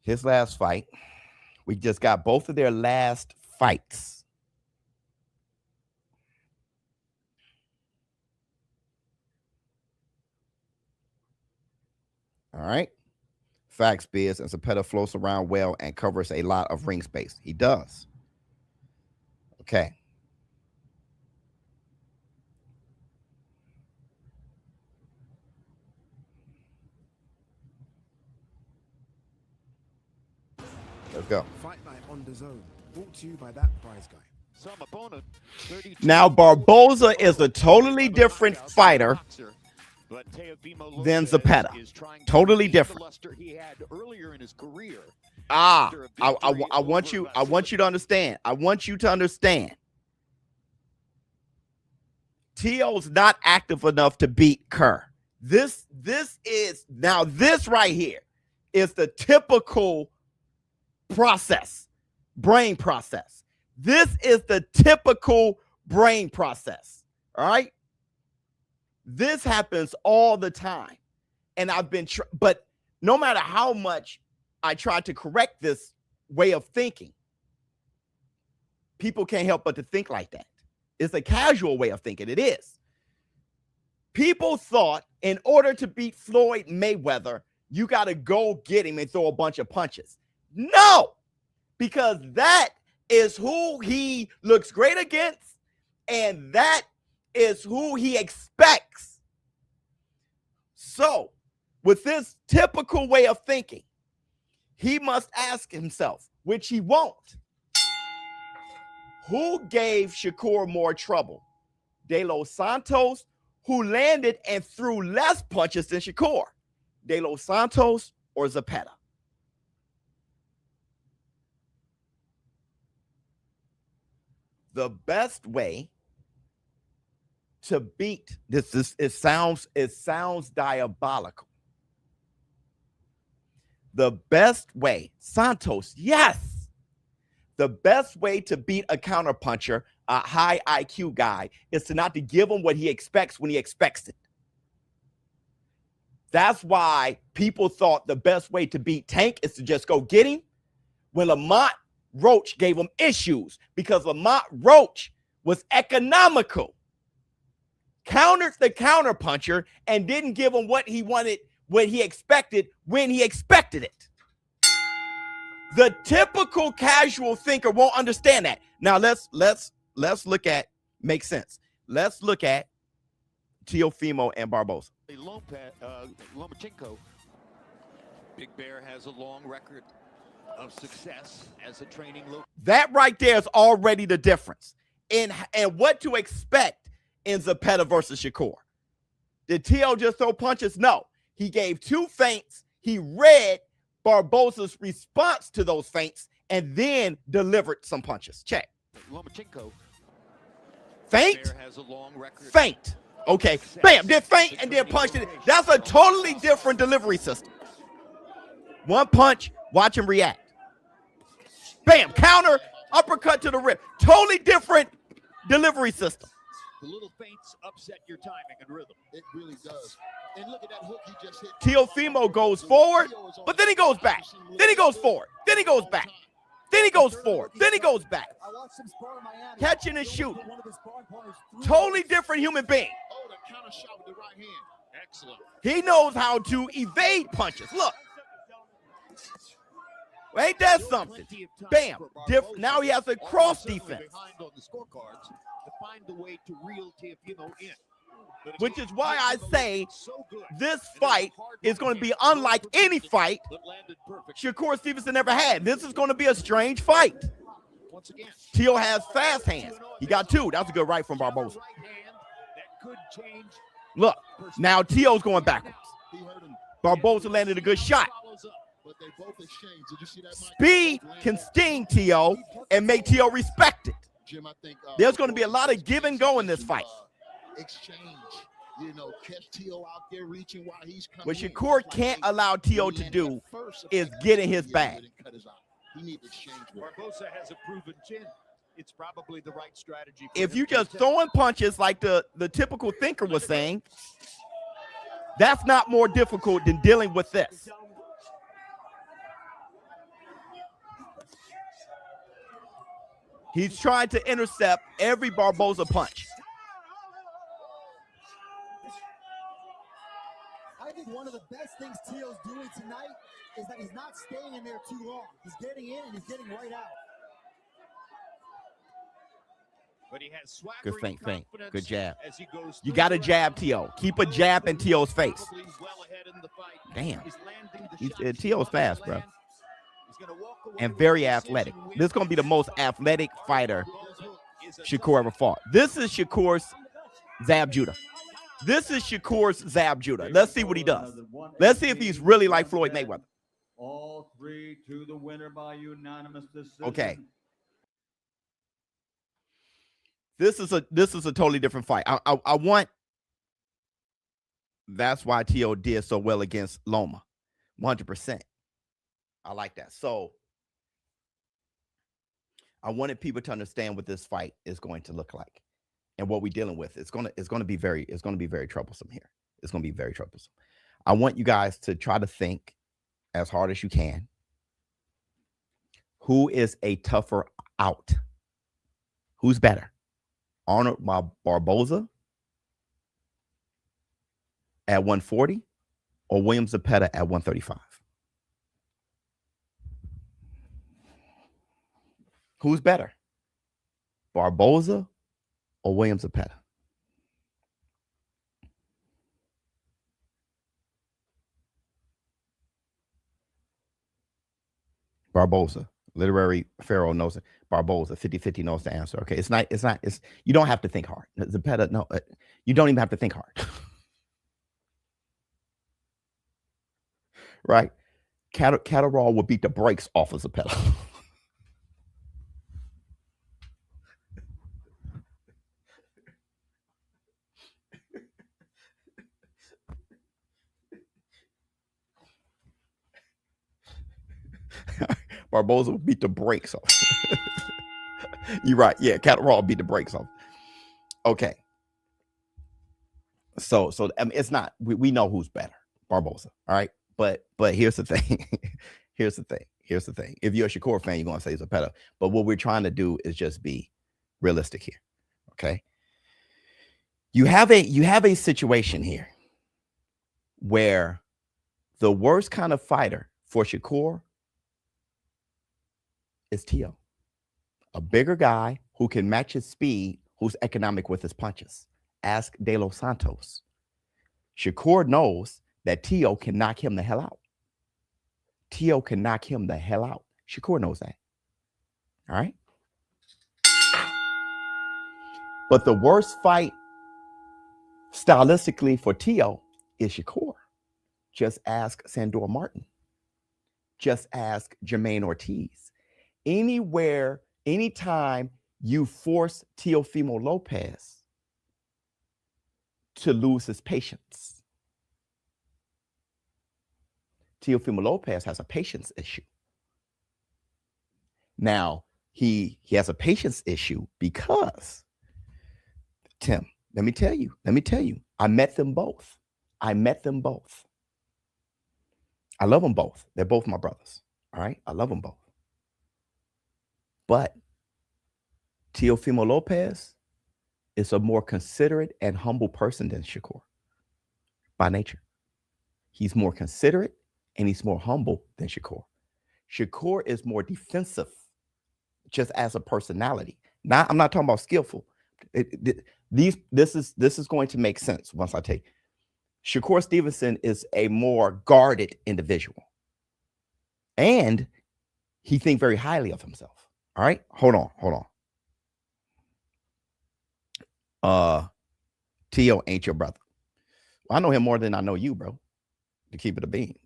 His last fight. We just got both of their last fights. All right. Facts, Biz, and Zepeda floats around well and covers a lot of ring space. He does. Okay. Let's go.
Fight night on DAZN, brought to you by that prize guy.
Some opponent,
Now, Barboza is a totally different fighter than Zepeda. Totally different. I want you to understand. I want you to understand. Teo's not active enough to beat Kerr. This right here is the typical process, brain process. This is the typical brain process. All right. This happens all the time. And I've been, but no matter how much I try to correct this way of thinking, people can't help but to think like that. It's a casual way of thinking. It is. People thought in order to beat Floyd Mayweather, you got to go get him and throw a bunch of punches. No, because that is who he looks great against, and that is who he expects. So, with this typical way of thinking, he must ask himself, which he won't, who gave Shakur more trouble? De Los Santos, who landed and threw less punches than Shakur? De Los Santos or Zepeda? The best way to beat this is it sounds diabolical. The best way, Santos, yes. The best way to beat a counterpuncher, a high IQ guy, is to not to give him what he expects when he expects it. That's why people thought the best way to beat Tank is to just go get him. When Lamont Roach gave him issues because Lamont Roach was economical, countered the counterpuncher, and didn't give him what he wanted, what he expected when he expected it. The typical casual thinker won't understand that. Now let's look at, makes sense. Let's look at Teofimo and Barboza.
Lomachenko, Big Bear has a long record of success as a training local.
That right there is already the difference in and what to expect in Zepeda versus Shakur. Did Teo just throw punches? No. He gave two feints. He read Barboza's response to those feints and then delivered some punches. Check.
Lomachenko.
Feint?
Has a long record.
Feint. Okay. Bam. Did feint and then punched it. That's a totally different delivery system. One punch, watch him react. Bam. Counter, uppercut to the rib. Totally different delivery system.
The little feints upset your timing and rhythm.
It really does. And look at that hook he just hit.
Teofimo goes forward, but then he goes back. Then he goes forward. Then he goes back. Then he goes forward. Then he goes back. Catching and shooting. Totally different human being.
Oh, the counter shot with the right hand.
Excellent.
He knows how to evade punches. Look. Ain't that something? Bam. Now he has a cross defense.
On the scorecards to find the way to reel Teofimo in.
Which is why I say this fight is going to be unlike any fight Shakur Stevenson ever had. This is going to be a strange fight. Teo has fast hands. He got two. That's a good right from Barboza. Look, now Teo's going backwards. Barboza landed a good shot. Speed can sting Teo and make Teo respect it. There's going to be a lot of give and go in this fight.
Exchange
You know, catch T.O. out there reaching while he's coming.
What Shakur can't allow T.O. to do is get in his bag.
He needs to exchange.
Barboza has a proven chin. It's probably the right strategy.
If you just throwing punches like the typical thinker was saying, that's not more difficult than dealing with this. He's trying to intercept every Barboza punch.
I think one of the best things T.O.'s doing tonight is that he's not staying in there too long. He's getting in and he's getting right out.
But he has
Good feint. Good jab.
as he goes
You got to jab T.O. Keep a jab in T.O.'s face. Damn. T.O.'s fast, bro. And very athletic. This is going to be the most athletic fighter Shakur ever fought. This is Shakur's Zab Judah. This is Shakur's Zab Judah. Let's see what he does. Let's see if he's really like Floyd Mayweather.
All three to the winner by unanimous decision.
Okay. This is a totally different fight. I want. That's why T.O. did so well against Loma. 100%. I like that. So I wanted people to understand what this fight is going to look like and what we're dealing with. It's going to be very troublesome here. It's going to be very troublesome. I want you guys to try to think as hard as you can. Who is a tougher out? Who's better? Arnold Barboza at 140 or William Zepeda at 135? Who's better? Barboza or William Zepeda? Barboza. Literary Pharaoh knows it. Barboza, 50-50 knows the answer. Okay, it's you don't have to think hard. Zepeda, no, you don't even have to think hard. Right? Cattle Raw will beat the brakes off of Zepeda. Barboza will beat the brakes off. You're right. Yeah, Cattle Raw will beat the brakes off. Okay. So I mean, it's not. We know who's better, Barboza. All right. But here's the thing. Here's the thing. If you're a Shakur fan, you're gonna say Zepeda. But what we're trying to do is just be realistic here. Okay. You have a situation here where the worst kind of fighter for Shakur is T.O. A bigger guy who can match his speed, who's economic with his punches. Ask De Los Santos. Shakur knows that T.O. can knock him the hell out. T.O. can knock him the hell out. Shakur knows that. All right? But the worst fight stylistically for T.O. is Shakur. Just ask Sandor Martin. Just ask Jermaine Ortiz. Anywhere, anytime you force Teofimo Lopez to lose his patience. Teofimo Lopez has a patience issue. Now, he has a patience issue because, Tim, let me tell you, I met them both. I love them both. They're both my brothers. All right? I love them both. But Teofimo Lopez is a more considerate and humble person than Shakur by nature. He's more considerate and he's more humble than Shakur. Shakur is more defensive just as a personality. Now, I'm not talking about skillful. This is going to make sense once I take. Shakur Stevenson is a more guarded individual. And he thinks very highly of himself. All right, hold on. T.O. ain't your brother. Well, I know him more than I know you, bro. To keep it a bean,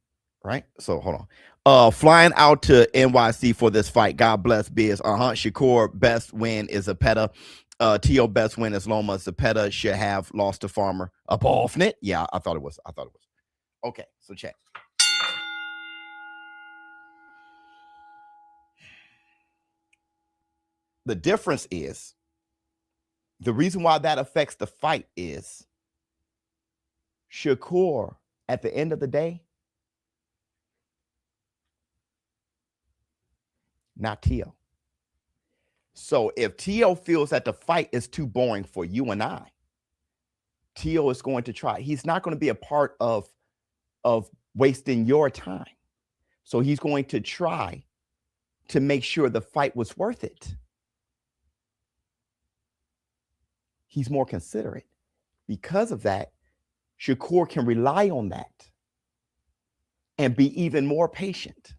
right? So hold on. Flying out to NYC for this fight. God bless Biz. Shakur best win is Zepeda. T.O. best win as Loma Zepeda should have lost to Farmer. Up off net. Yeah, I thought it was. Okay, so check. The difference is, the reason why that affects the fight is Shakur, at the end of the day, not T.O. So if T.O. feels that the fight is too boring for you and I, T.O. is going to try. He's not going to be a part of wasting your time. So he's going to try to make sure the fight was worth it. He's more considerate. Because of that, Shakur can rely on that and be even more patient.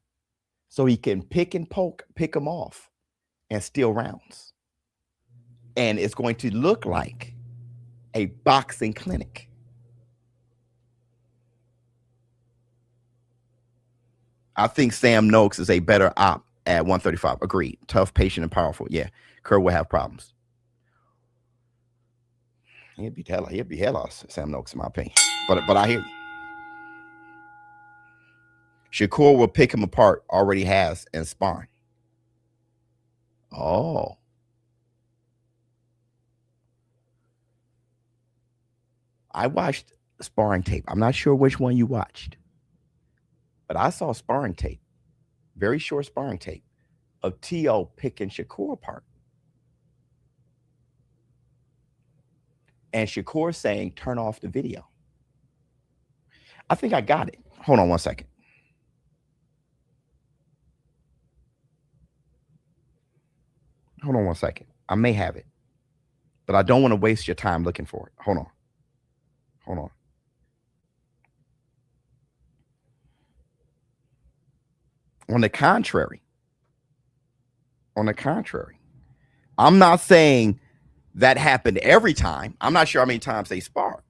So he can pick and poke, pick them off, and steal rounds. And it's going to look like a boxing clinic. I think Sam Noakes is a better op at 135. Agreed. Tough, patient, and powerful. Yeah, Kerr will have problems. He'll be hell off, Sam Noakes, in my opinion. But I hear you. Shakur will pick him apart, already has, and sparring. Oh. I watched sparring tape. I'm not sure which one you watched, but I saw sparring tape, very short sparring tape, of T.O. picking Shakur apart. And Shakur saying, turn off the video. I think I got it. Hold on one second. Hold on one second. I may have it, but I don't want to waste your time looking for it. Hold on. Hold on. On the contrary, I'm not saying that happened every time. I'm not sure how many times they sparred.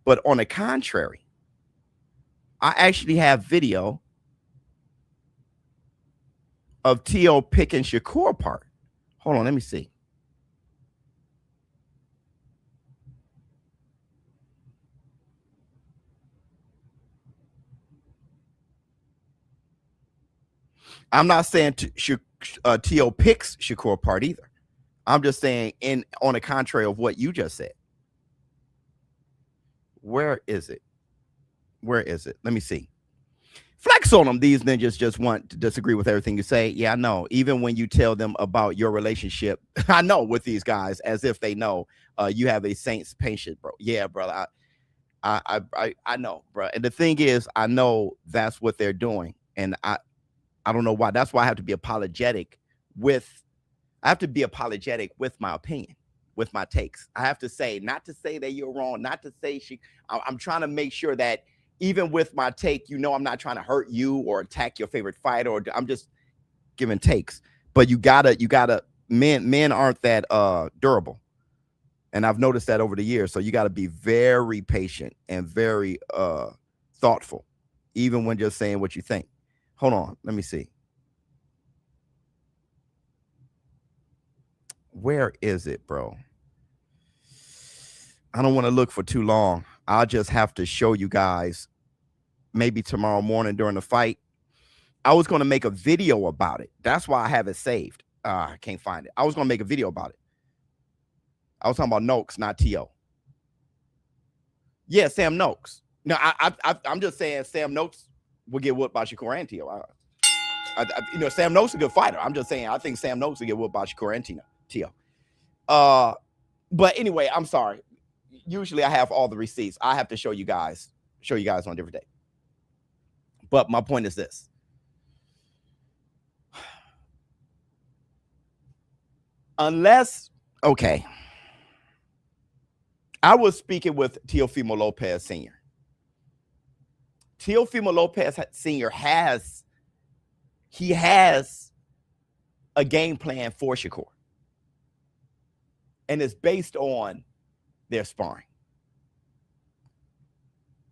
But on the contrary, I actually have video of T.O. picking Shakur apart. Hold on, let me see. I'm not saying T.O. picks Shakur apart either. I'm just saying on the contrary of what you just said. Where is it? Where is it? Let me see. Flex on them. These ninjas just want to disagree with everything you say. Yeah, I know. Even when you tell them about your relationship, I know, with these guys, as if they know you have a saint's patience, bro. Yeah, brother. I know, bro. And the thing is, I know that's what they're doing. And I don't know why. That's why I have to be apologetic with my opinion, with my takes. I have to say, not to say that you're wrong, not to say I'm trying to make sure that even with my take, I'm not trying to hurt you or attack your favorite fighter, or I'm just giving takes. But you gotta, men aren't that durable. And I've noticed that over the years. So you gotta be very patient and very thoughtful, even when just saying what you think. Hold on, let me see. Where is it, bro? I don't want to look for too long. I'll just have to show you guys maybe tomorrow morning during the fight. I was going to make a video about it. That's why I have it saved. I can't find it. I was going to make a video about it. I was talking about Noakes, not T.O. Yeah, Sam Noakes. No, I'm just saying Sam Noakes will get whooped by Shakur and T.O. Sam Noakes is a good fighter. I'm just saying I think Sam Noakes will get whooped by Shakur and T.O. But anyway, I'm sorry. Usually I have all the receipts. I have to show you guys on a different day. But my point is this. Okay. I was speaking with Teofimo Lopez Sr. Teofimo Lopez Sr. has a game plan for Shakur. And it's based on their sparring.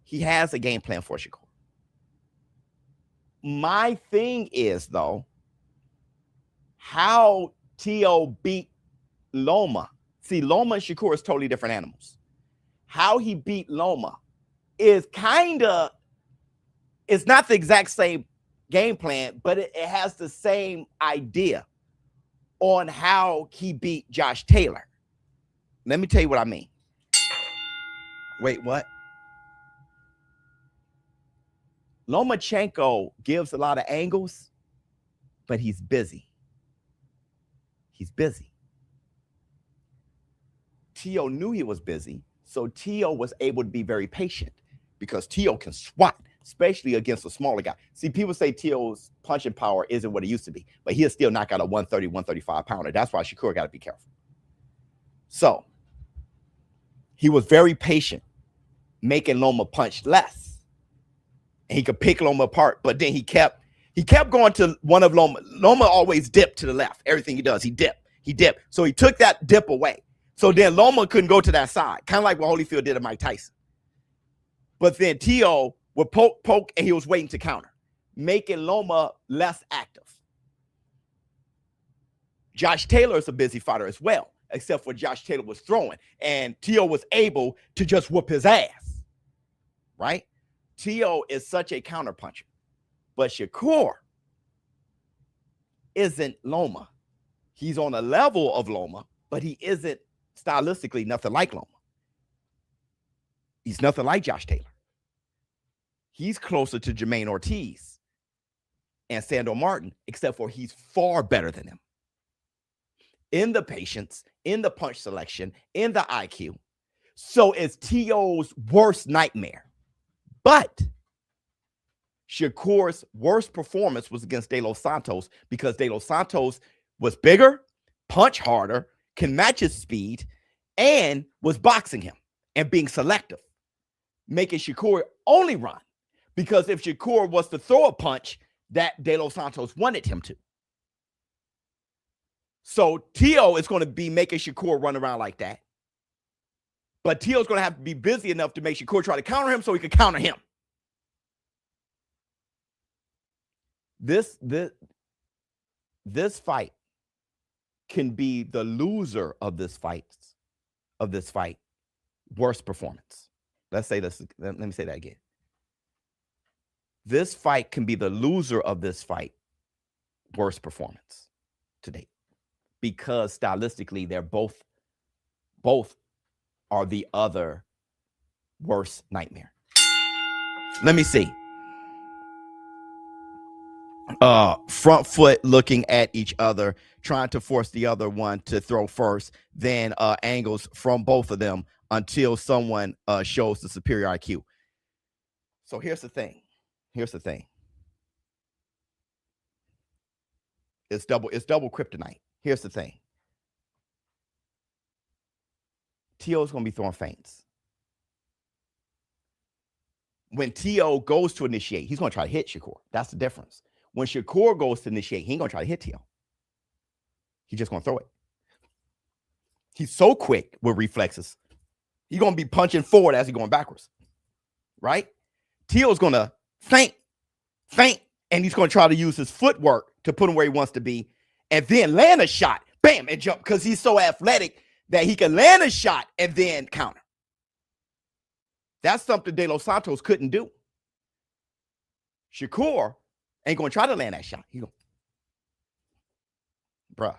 He has a game plan for Shakur. My thing is, though, how T.O. beat Loma. See, Loma and Shakur is totally different animals. How he beat Loma is it's not the exact same game plan, but it has the same idea on how he beat Josh Taylor. Let me tell you what I mean. Wait, what? Lomachenko gives a lot of angles, but he's busy. He's busy. T.O. knew he was busy, so T.O. was able to be very patient because T.O. can swat, especially against a smaller guy. See, people say T.O.'s punching power isn't what it used to be, but he'll still knock out a 130, 135 pounder. That's why Shakur got to be careful. So he was very patient, making Loma punch less. And he could pick Loma apart, but then he kept going to one of Loma. Loma always dipped to the left. Everything he does, he dipped. So he took that dip away. So then Loma couldn't go to that side, kind of like what Holyfield did to Mike Tyson. But then T.O. would poke, and he was waiting to counter, making Loma less active. Josh Taylor is a busy fighter as well, except for Josh Taylor was throwing, and T.O. was able to just whoop his ass, right? T.O. is such a counterpuncher, but Shakur isn't Loma. He's on a level of Loma, but he isn't stylistically nothing like Loma. He's nothing like Josh Taylor. He's closer to Jermaine Ortiz and Sandor Martin, except for he's far better than them in the patience, in the punch selection, in the IQ. So it's T.O.'s worst nightmare. But Shakur's worst performance was against De Los Santos because De Los Santos was bigger, punch harder, can match his speed, and was boxing him and being selective, making Shakur only run. Because if Shakur was to throw a punch, that De Los Santos wanted him to. So T.O. is going to be making Shakur run around like that. But T.O. is going to have to be busy enough to make Shakur try to counter him so he can counter him. This fight can be the loser of this fight. Worst performance. Let me say that again. This fight can be the loser of this fight. Worst performance to date. Because stylistically, they're both are the other worst nightmare. Let me see. Front foot looking at each other, trying to force the other one to throw first, then angles from both of them until someone shows the superior IQ. So here's the thing. It's double kryptonite. Here's the thing. T.O. is going to be throwing feints. When T.O. goes to initiate, he's going to try to hit Shakur. That's the difference. When Shakur goes to initiate, he ain't going to try to hit T.O. He's just going to throw it. He's so quick with reflexes. He's going to be punching forward as he's going backwards. Right? T.O. is going to feint, and he's going to try to use his footwork to put him where he wants to be, and then land a shot, bam, and jump, because he's so athletic that he can land a shot and then counter. That's something De Los Santos couldn't do. Shakur ain't going to try to land that shot. He going, bruh.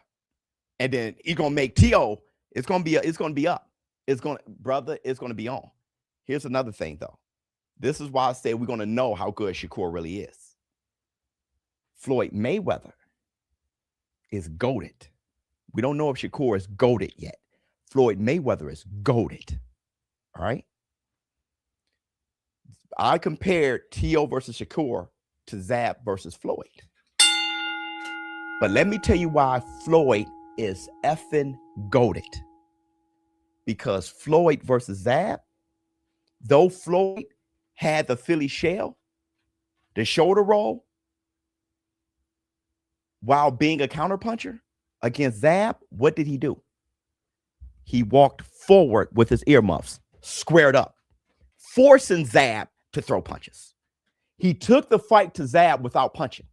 And then he's going to make T.O., it's going to be up. It's going to be on. Here's another thing, though. This is why I say we're going to know how good Shakur really is. Floyd Mayweather is goated. We don't know if Shakur is goated yet. Floyd Mayweather is goated. All right? I compared T.O. versus Shakur to Zab versus Floyd. But let me tell you why Floyd is effing goated. Because Floyd versus Zab, though Floyd had the Philly shell, the shoulder roll, while being a counterpuncher against Zab, what did he do? He walked forward with his earmuffs squared up, forcing Zab to throw punches. He took the fight to Zab without punching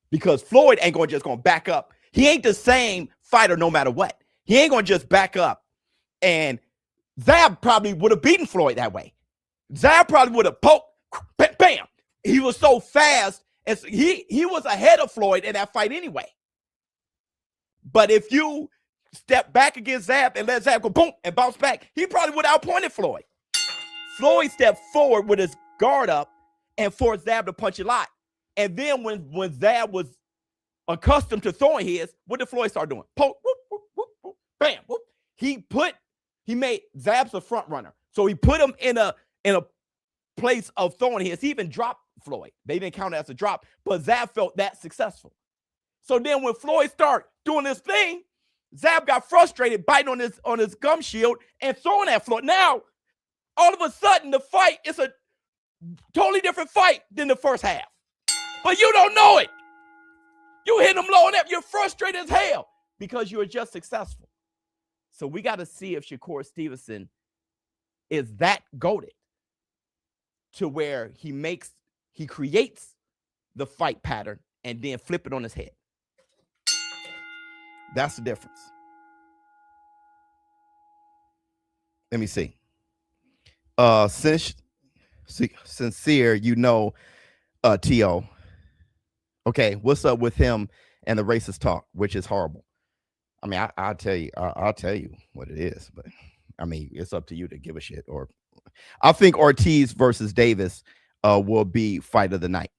because Floyd ain't just going to back up. He ain't the same fighter no matter what. He ain't going to just back up. And Zab probably would have beaten Floyd that way. Zab probably would have poked, bam. He was so fast. And so he was ahead of Floyd in that fight anyway. But if you step back against Zab and let Zab go boom and bounce back, he probably would have outpointed Floyd. Floyd stepped forward with his guard up and forced Zab to punch a lot. And then when Zab was accustomed to throwing his, what did Floyd start doing? Poke, whoop, whoop, whoop, whoop, bam, whoop. He made Zab's a front runner. So he put him in a place of throwing his. He even dropped Floyd. They didn't count it as a drop, but Zab felt that successful. So then when Floyd started doing this thing, Zab got frustrated, biting on his gum shield and throwing at Floyd. Now, all of a sudden, the fight is a totally different fight than the first half. But you don't know it. You hit him low enough, you're frustrated as hell because you were just successful. So we got to see if Shakur Stevenson is that goated to where he creates the fight pattern and then flip it on his head. That's the difference. Let me see. Sincere, you know, T.O. Okay, what's up with him and the racist talk, which is horrible. I mean, I'll tell you what it is, but I mean, it's up to you to give a shit. Or I think Ortiz versus Davis will be fight of the night.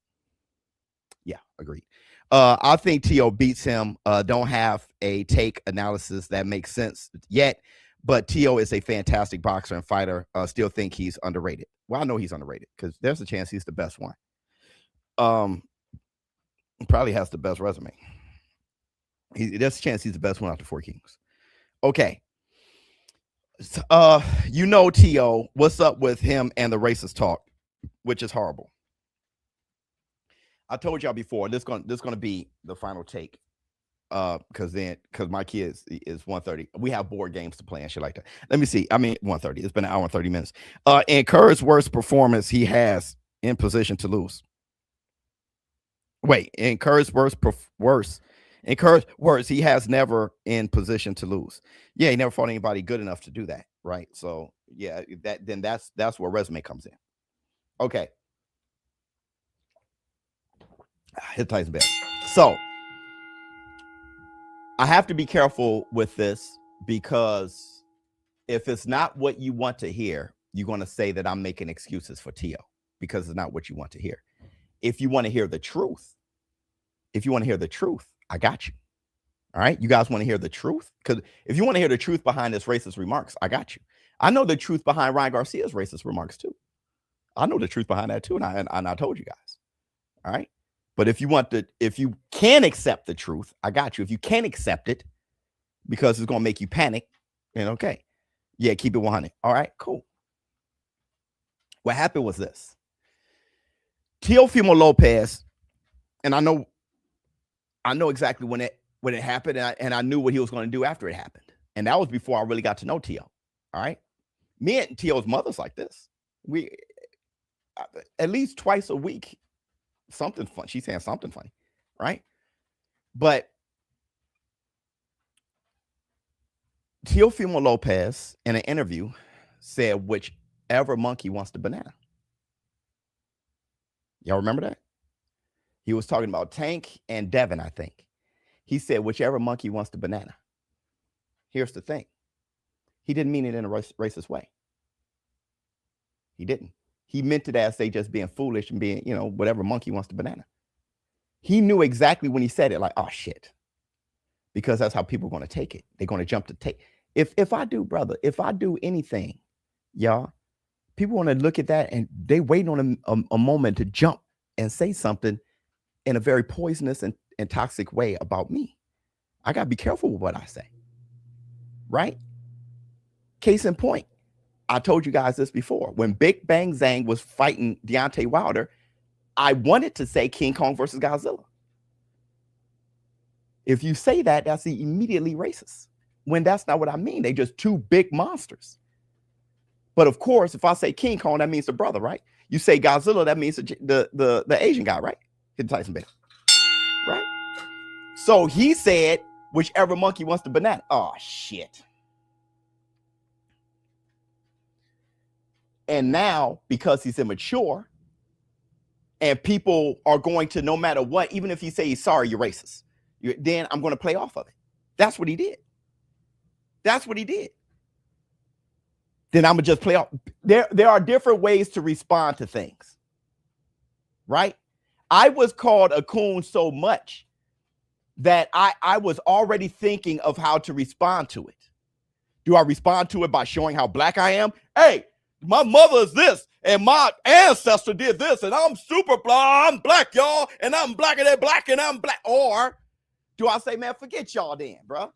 Yeah, agreed. I think T.O. beats him. Don't have a take analysis that makes sense yet, but T.O. is a fantastic boxer and fighter. Still think he's underrated. Well, I know he's underrated because there's a chance he's the best one. Probably has the best resume. There's a chance he's the best one out the Four Kings. Okay. You know, T.O., what's up with him and the racist talk, which is horrible. I told y'all before, this gonna be the final take. Because my kids is 1:30. We have board games to play and shit like that. Let me see. I mean, 1:30. It's been an hour and 30 minutes. In Kerr's worst performance he has in position to lose. Wait, in Kerr's worst, he has never in position to lose. Yeah, he never fought anybody good enough to do that, right? So yeah, that's where resume comes in. Okay. Hit Tyson bad. So I have to be careful with this because if it's not what you want to hear, you're going to say that I'm making excuses for T.O. because it's not what you want to hear. If you want to hear the truth, I got you. All right. You guys want to hear the truth? Because if you want to hear the truth behind his racist remarks, I got you. I know the truth behind Ryan Garcia's racist remarks too. I know the truth behind that too. And I told you guys. All right. But if you can accept the truth, I got you. If you can't accept it because it's going to make you panic, then okay. Yeah, keep it 100. All right, cool. What happened was this. Teofimo Lopez, and I know exactly when it happened, and I knew what he was going to do after it happened. And that was before I really got to know T.O. All right. Me and T.O.'s mother's like this. We at least twice a week. Something fun. She's saying something funny, right? But Teofimo Lopez in an interview said, whichever monkey wants the banana. Y'all remember that? He was talking about Tank and Devin, I think. He said, whichever monkey wants the banana. Here's the thing. He didn't mean it in a racist way. He didn't. He meant it as they just being foolish and being, whatever monkey wants the banana. He knew exactly when he said it, like, oh, shit. Because that's how people are going to take it. They're going to jump to take. If I do anything, y'all, people want to look at that and they wait on a moment to jump and say something in a very poisonous and toxic way about me. I got to be careful with what I say. Right? Case in point. I told you guys this before. When Big Bang Zhang was fighting Deontay Wilder, I wanted to say King Kong versus Godzilla. If you say that, that's immediately racist. When that's not what I mean. They just two big monsters. But of course, if I say King Kong, that means the brother, right? You say Godzilla, that means the Asian guy, right? Hit Tyson Bell. Right? So he said, whichever monkey wants the banana. Oh, shit. And now, because he's immature, and people are going to, no matter what, even if he say he's sorry, you're racist, then I'm going to play off of it. That's what he did. That's what he did. Then I'm going to just play off. There are different ways to respond to things, right? I was called a coon so much that I was already thinking of how to respond to it. Do I respond to it by showing how black I am? Hey, my mother is this, and my ancestor did this, and I'm super black. I'm black, y'all, and I'm blacker than black, and I'm black. Or do I say, man, forget y'all then, bro?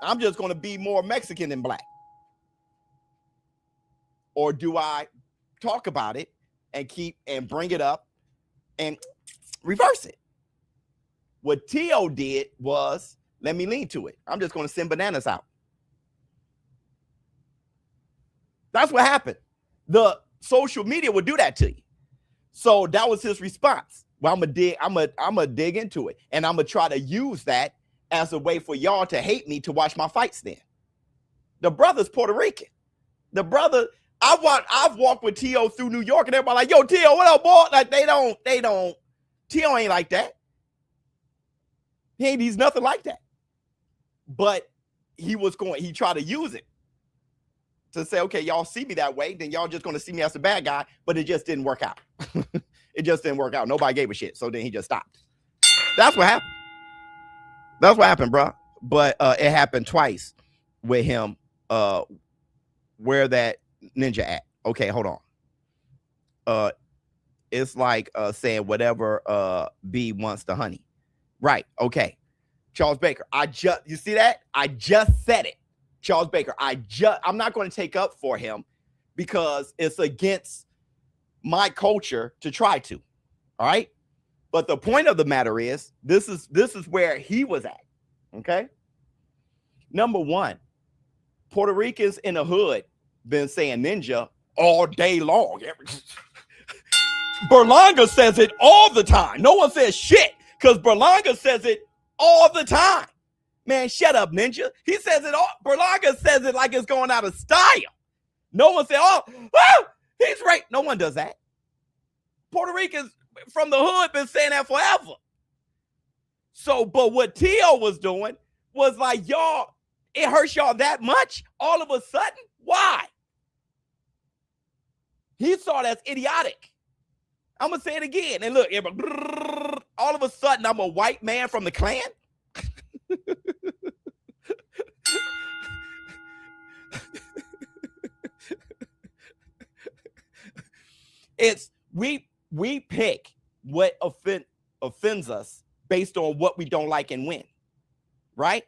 I'm just going to be more Mexican than black. Or do I talk about it and keep and bring it up and reverse it? What T.O. did was, let me lean to it. I'm just going to send bananas out. That's what happened. The social media would do that to you. So that was his response. Well, I'm gonna dig into it, and I'm gonna try to use that as a way for y'all to hate me to watch my fights. Then the brother's Puerto Rican. The brother, I've walked with T.O. through New York, and everybody like, yo, T.O., what up, boy? Like they don't. T.O. ain't like that. He's nothing like that. But he tried to use it to say, okay, y'all see me that way, then y'all just going to see me as a bad guy, but it just didn't work out. It just didn't work out. Nobody gave a shit. So then he just stopped. That's what happened. That's what happened, bro. But it happened twice with him. Where that ninja at? Okay, hold on. It's like saying whatever bee wants the honey. Right. Okay. Charles Baker. You see that? I just said it. Charles Baker. I'm not going to take up for him because it's against my culture to try to. All right. But the point of the matter is, this is where he was at. Okay. Number one, Puerto Ricans in the hood been saying ninja all day long. Berlanga says it all the time. No one says shit because Berlanga says it all the time. Man, shut up, ninja. He says it all. Berlanga says it like it's going out of style. No one said, oh, he's right. No one does that. Puerto Ricans from the hood been saying that forever. So, but what T.O. was doing was like, y'all, it hurts y'all that much all of a sudden? Why? He saw that's idiotic. I'm going to say it again. And look, all of a sudden, I'm a white man from the Klan. It's we pick what offends us based on what we don't like and when, right?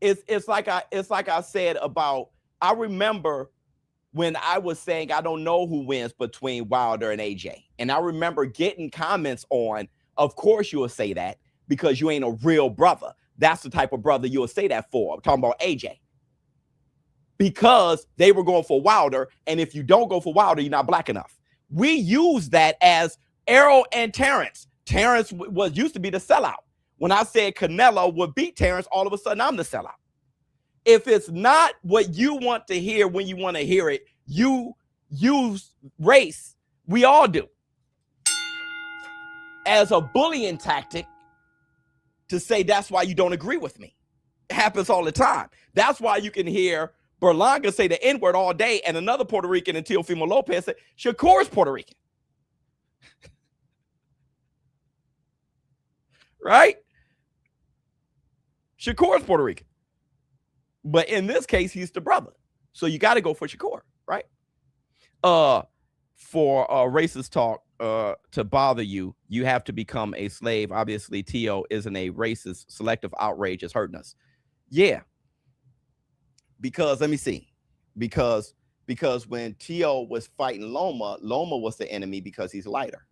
It's like I said about, I remember when I was saying I don't know who wins between Wilder and AJ, and I remember getting comments on, of course you will say that because you ain't a real brother. That's the type of brother you will say that for. I'm talking about AJ. Because they were going for Wilder, and if you don't go for Wilder, you're not black enough. We use that as Errol and Terrence. Terrence used to be the sellout. When I said Canelo would beat Terrence, all of a sudden I'm the sellout. If it's not what you want to hear when you want to hear it, you use race. We all do. As a bullying tactic to say that's why you don't agree with me. It happens all the time. That's why you can hear Berlanga say the N-word all day, and another Puerto Rican and Teofimo Lopez said, Shakur's Puerto Rican. Right? Shakur's Puerto Rican. But in this case, he's the brother. So you got to go for Shakur, right? For racist talk to bother you, you have to become a slave. Obviously, T.O. isn't a racist. Selective outrage is hurting us. Yeah. Because let me see. Because when T.O. was fighting Loma was the enemy because he's lighter.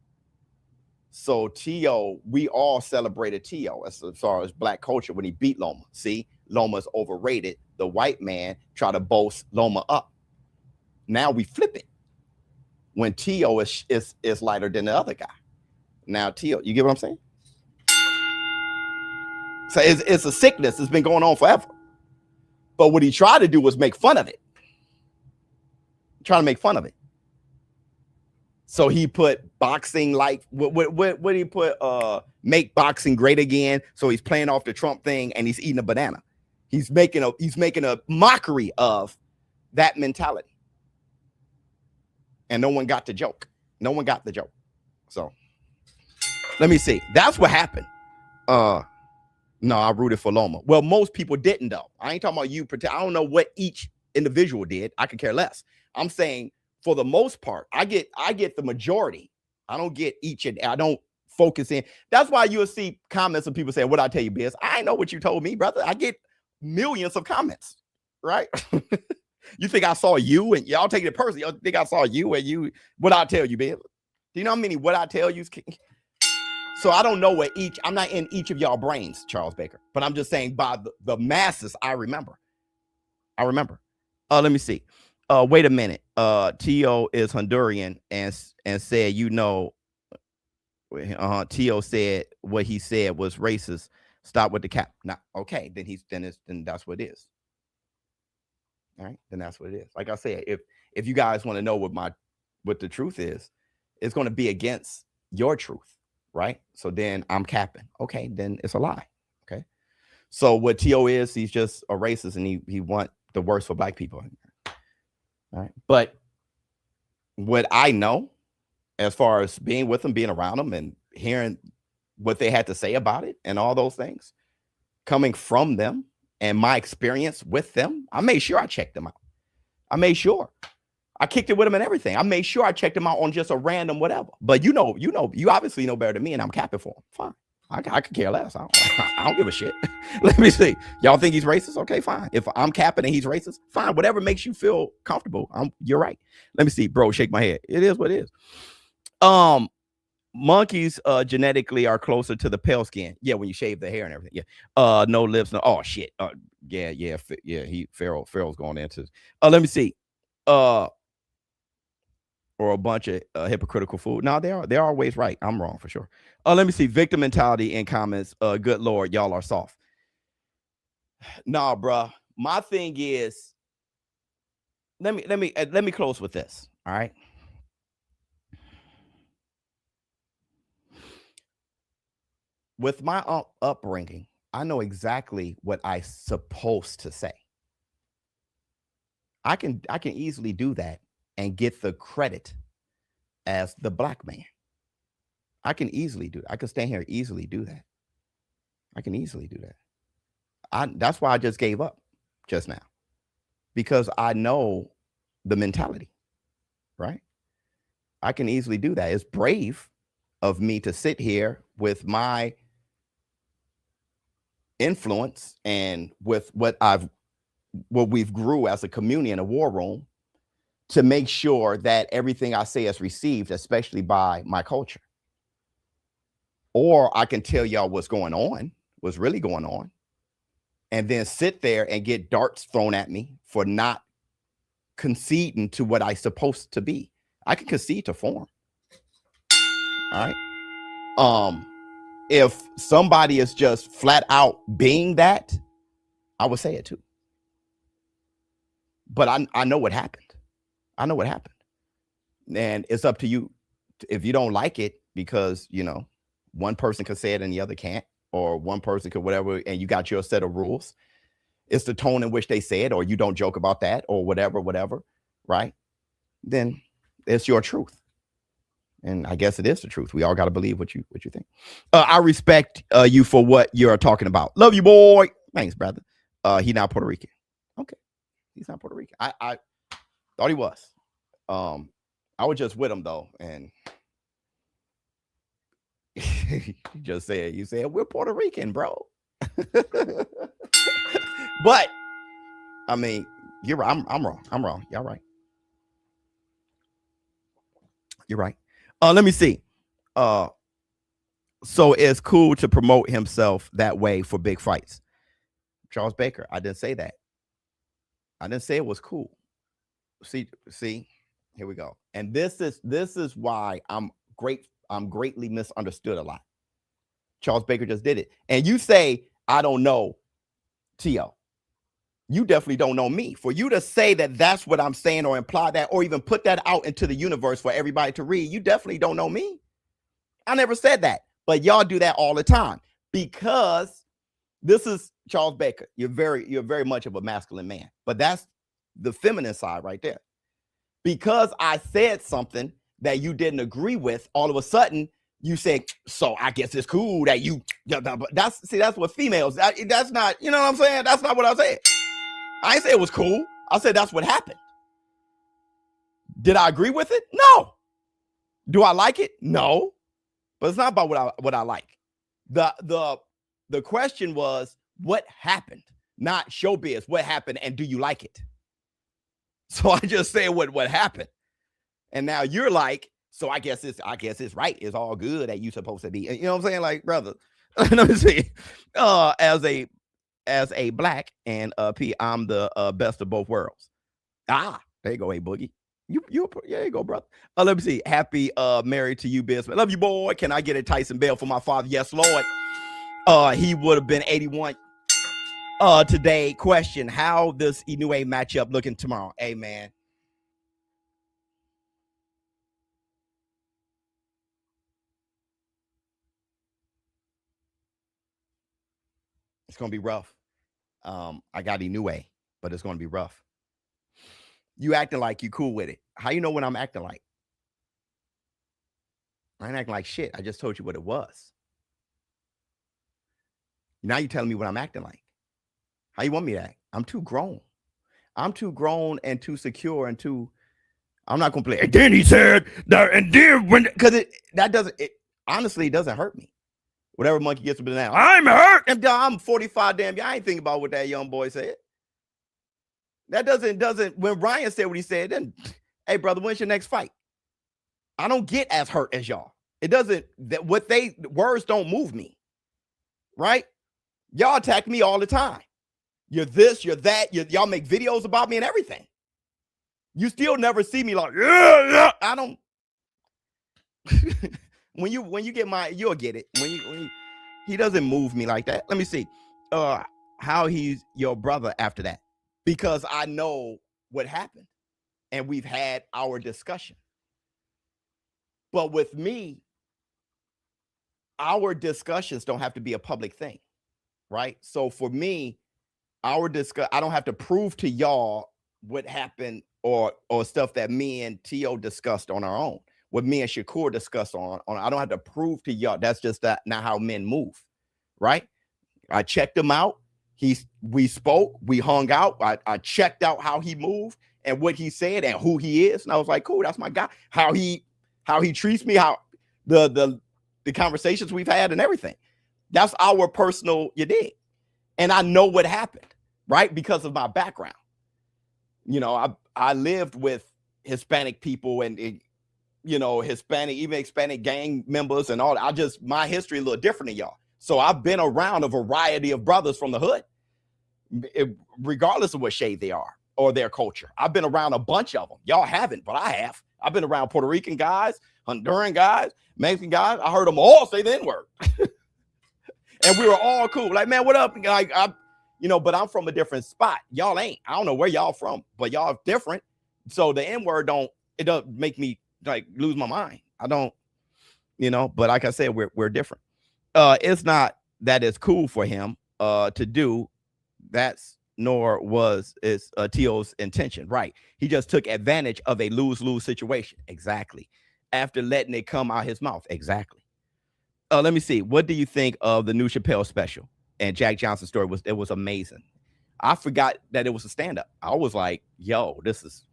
So T.O., we all celebrated T.O. as far as black culture when he beat Loma. See, Loma's overrated. The white man try to boast Loma up. Now we flip it. When T.O. is lighter than the other guy. Now T.O., you get what I'm saying? So it's a sickness that's been going on forever. But what he tried to do was make fun of it. Trying to make fun of it. So he put boxing like what did he put? Make boxing great again. So he's playing off the Trump thing and he's eating a banana. He's making a mockery of that mentality. And no one got the joke. No one got the joke. So let me see. That's what happened. No, I rooted for Loma. Well, most people didn't though. I ain't talking about you. I don't know what each individual did. I could care less. I'm saying for the most part, I get the majority. I don't get each and I don't focus in. That's why you'll see comments of people saying, "What I tell you, Biz? I know what you told me, brother." I get millions of comments, right? You think I saw you and y'all take it personally? Y'all think I saw you and you? What I tell you, Biz? Do you know how many what I tell you? So I don't know what each. I'm not in each of y'all brains, Charles Baker, but I'm just saying by the masses. I remember. Let me see. Wait a minute. T.O. is Honduran and said, you know, T.O. said what he said was racist. Stop with the cap. Now, okay, then that's what it is. All right, then that's what it is. Like I said, if you guys want to know what the truth is, it's going to be against your truth, right? So then I'm capping. Okay, then it's a lie. Okay. So what T.O. is, he's just a racist and he want the worst for black people. All right. But what I know, as far as being with them, being around them, and hearing what they had to say about it, and all those things coming from them, and my experience with them, I made sure I checked them out. I made sure I kicked it with them and everything. I made sure I checked them out on just a random whatever. But you obviously know better than me, and I'm capping for them. Fine. I could care less. I don't give a shit. Let me see. Y'all think he's racist? Okay, fine. If I'm capping and he's racist, fine. Whatever makes you feel comfortable. You're right. Let me see, bro. Shake my head. It is what it is. Monkeys genetically are closer to the pale skin. Yeah, when you shave the hair and everything. Yeah. No lips. No. Oh shit. Yeah. Farrell's going into. Let me see. Or a bunch of hypocritical food. No, they're always right. I'm wrong for sure. Let me see. Victim mentality in comments. Good Lord, y'all are soft. Nah, bruh. My thing is, let me close with this. All right. With my upbringing, I know exactly what I'm supposed to say. I can easily do that and get the credit as the black man. I can easily do that. I can stand here and easily do that. I can easily do that. That's why I just gave up just now, because I know the mentality, right? I can easily do that. It's brave of me to sit here with my influence and with what we've grew as a community in a war room, to make sure that everything I say is received, especially by my culture. Or I can tell y'all what's really going on, and then sit there and get darts thrown at me for not conceding to what I'm supposed to be. I can concede to form. All right. If somebody is just flat out being that, I would say it too. But I know what happened. I know what happened. And it's up to you if you don't like it, because, one person could say it and the other can't, or one person could whatever, and you got your set of rules. It's the tone in which they say it, or you don't joke about that, or whatever, right? Then it's your truth. And I guess it is the truth. We all got to believe what you think. I respect you for what you're talking about. Love you, boy. Thanks, brother. He not Puerto Rican. Okay. He's not Puerto Rican. I thought he was. I was just with him though, and you said we're Puerto Rican, bro. But I mean, you're right. I'm wrong. Y'all right. You're right. Let me see. So it's cool to promote himself that way for big fights. Charles Baker, I didn't say that. I didn't say it was cool. See, here we go. And this is why I'm greatly misunderstood a lot. Charles Baker just did it. And you say I don't know T.O. You definitely don't know me. For you to say that that's what I'm saying or imply that or even put that out into the universe for everybody to read, you definitely don't know me. I never said that. But y'all do that all the time because this is Charles Baker. You're very much of a masculine man. But that's the feminine side right there. Because I said something that you didn't agree with, all of a sudden you say, so I guess it's cool that you, that's what females, that's not, you know what I'm saying? That's not what I said. I didn't say it was cool. I said that's what happened. Did I agree with it? No. Do I like it? No. But it's not about what I like. The question was what happened, not showbiz. What happened and do you like it? So I just said what happened. And now you're like, so I guess it's right. It's all good that you supposed to be. You know what I'm saying? Like, brother, let me see. As a black and P, I'm the best of both worlds. Ah, there you go, hey Boogie. You there you go, brother. Let me see. Happy married to you, Biz. Love you, boy. Can I get a Tyson Bell for my father? Yes, Lord. He would have been 81 today. Question: how does Inoue matchup looking tomorrow? Hey, man. It's gonna be rough. I got Inoue, but it's gonna be rough. You acting like you cool with it. How you know what I'm acting like? I ain't acting like shit. I just told you what it was. Now you're telling me what I'm acting like. How you want me to act? I'm too grown. I'm too grown and too secure and too. I'm not gonna play. And then he said that, and then when because honestly, it doesn't hurt me. Whatever monkey gets a banana, I'm hurt. I'm 45. Damn, I ain't thinking about what that young boy said. That doesn't. When Ryan said what he said, then, hey brother, when's your next fight? I don't get as hurt as y'all. It doesn't. Words don't move me, right? Y'all attack me all the time. You're this, you're that. Y'all make videos about me and everything. You still never see me like, yeah. I don't. when you get you'll get it. He doesn't move me like that. Let me see. How he's your brother after that. Because I know what happened. And we've had our discussion. But with me, our discussions don't have to be a public thing. Right? So for me, I don't have to prove to y'all what happened or stuff that me and T.O. discussed on our own. What me and Shakur discussed on I don't have to prove to y'all. That's just not how men move. Right? I checked him out. We spoke, we hung out. I checked out how he moved and what he said and who he is. And I was like, cool, that's my guy. How he treats me, how the conversations we've had and everything. That's our personal, you dig. And I know what happened, right? Because of my background. You know, I lived with Hispanic people and even Hispanic gang members and all that. My history a little different than y'all. So I've been around a variety of brothers from the hood, regardless of what shade they are or their culture. I've been around a bunch of them. Y'all haven't, but I have. I've been around Puerto Rican guys, Honduran guys, Mexican guys. I heard them all say the N-word. And we were all cool. Like, man, what up? Like, but I'm from a different spot. Y'all ain't. I don't know where y'all from, but y'all different. So the N-word doesn't make me like lose my mind. I don't, but like I said, we're different. It's not that it's cool for him to do. Nor was T.O.'s intention. Right. He just took advantage of a lose-lose situation. Exactly. After letting it come out his mouth. Exactly. Let me see. What do you think of the new Chappelle special? And Jack Johnson's story was amazing. I forgot that it was a stand-up. I was like, yo, this is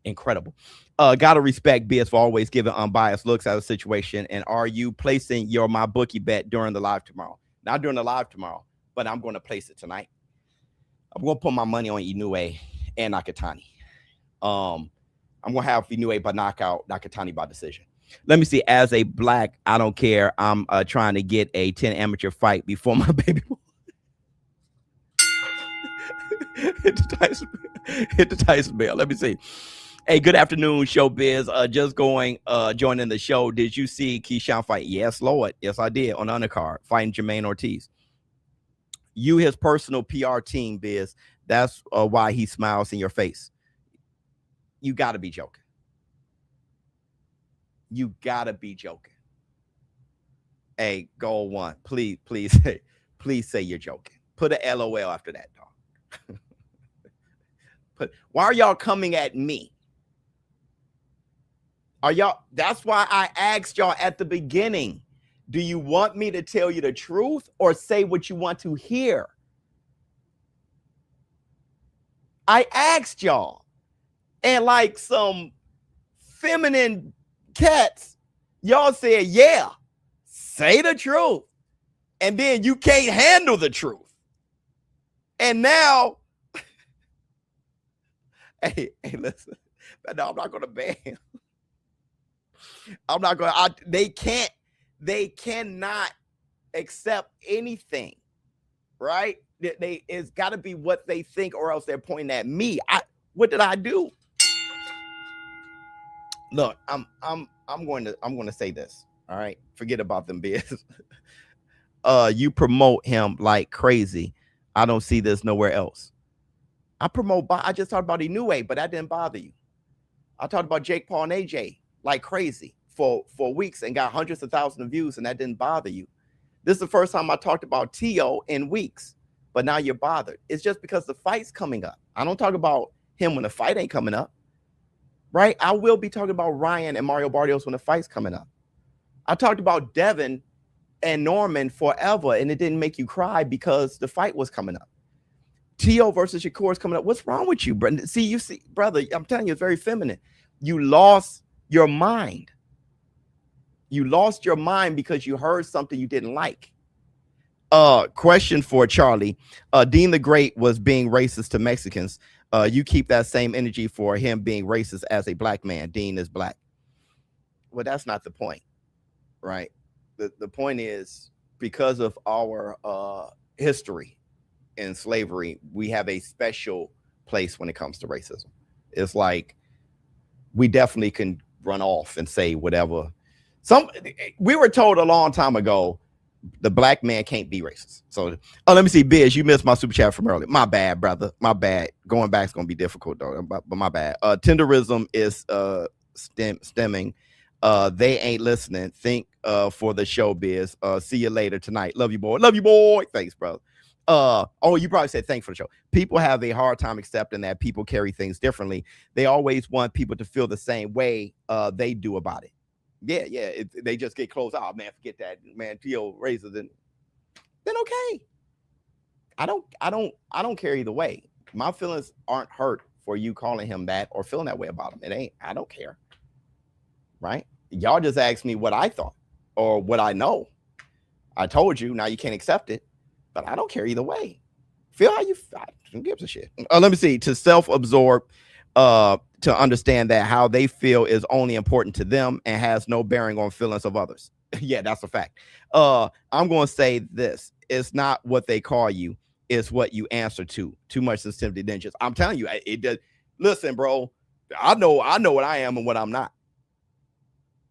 incredible. Gotta respect Biz for always giving unbiased looks at a situation. And are you placing your my bookie bet during the live tomorrow? Not during the live tomorrow, but I'm going to place it tonight. I'm going to put my money on Inoue and Nakatani. I'm going to have Inoue by knockout, Nakatani by decision. Let me see. As a black, I don't care. I'm trying to get a 10 amateur fight before my baby. Hit the Tyson bell. Let me see. Hey, good afternoon, ShowBizz. Just joining the show. Did you see Keyshawn fight? Yes, Lord. Yes, I did on the undercard, fighting Jermaine Ortiz. You, his personal PR team, Biz. That's why he smiles in your face. You got to be joking. You got to be joking. Hey, goal one. Please say you're joking. Put a LOL after that, dog. Why are y'all coming at me? That's why I asked y'all at the beginning. Do you want me to tell you the truth or say what you want to hear? I asked y'all, and like some feminine cats, y'all said, yeah, say the truth. And then you can't handle the truth. And now, hey, listen, no, I'm not going to ban him. I'm not going to, they cannot accept anything, right? It's got to be what they think, or else they're pointing at me. What did I do? Look, I'm going to say this. All right, forget about them biz. You promote him like crazy. I don't see this nowhere else. I just talked about Inoue, but that didn't bother you. I talked about Jake Paul and AJ like crazy for weeks and got hundreds of thousands of views, and that didn't bother you. This is the first time I talked about T.O. in weeks, but now you're bothered. It's just because the fight's coming up. I don't talk about him when the fight ain't coming up, right? I will be talking about Ryan and Mario Barrios when the fight's coming up. I talked about Devin and Norman forever, and it didn't make you cry because the fight was coming up. T.O. versus Shakur is coming up. What's wrong with you, Brendan? See, brother, I'm telling you, it's very feminine. You lost your mind. You lost your mind because you heard something you didn't like. Question for Charlie. Dean the Great was being racist to Mexicans. You keep that same energy for him being racist as a black man. Dean is black. Well, that's not the point, right? The point is, because of our history in slavery, we have a special place when it comes to racism. It's like we definitely can run off and say whatever. We were told a long time ago the black man can't be racist. So let me see, Biz, you missed my super chat from earlier. My bad, brother. My bad. Going back is gonna be difficult though, but my bad. Tenderism is stemming. They ain't listening. Think for the ShowBizz. See you later tonight. Love you, boy. Love you, boy. Thanks, brother. Oh, you probably said thanks for the show. People have a hard time accepting that people carry things differently. They always want people to feel the same way they do about it. Yeah. They just get close. Oh man, forget that, man. T.O. raises, then okay. I don't care either way. My feelings aren't hurt for you calling him that or feeling that way about him. It ain't. I don't care. Right? Y'all just asked me what I thought or what I know. I told you. Now you can't accept it, but I don't care either way. Feel how you feel. Who gives a shit? Let me see. To self-absorb, to understand that how they feel is only important to them and has no bearing on feelings of others. Yeah, that's a fact. I'm going to say this. It's not what they call you. It's what you answer to. Too much sensitivity than just, I'm telling you, it does. Listen, bro, I know what I am and what I'm not.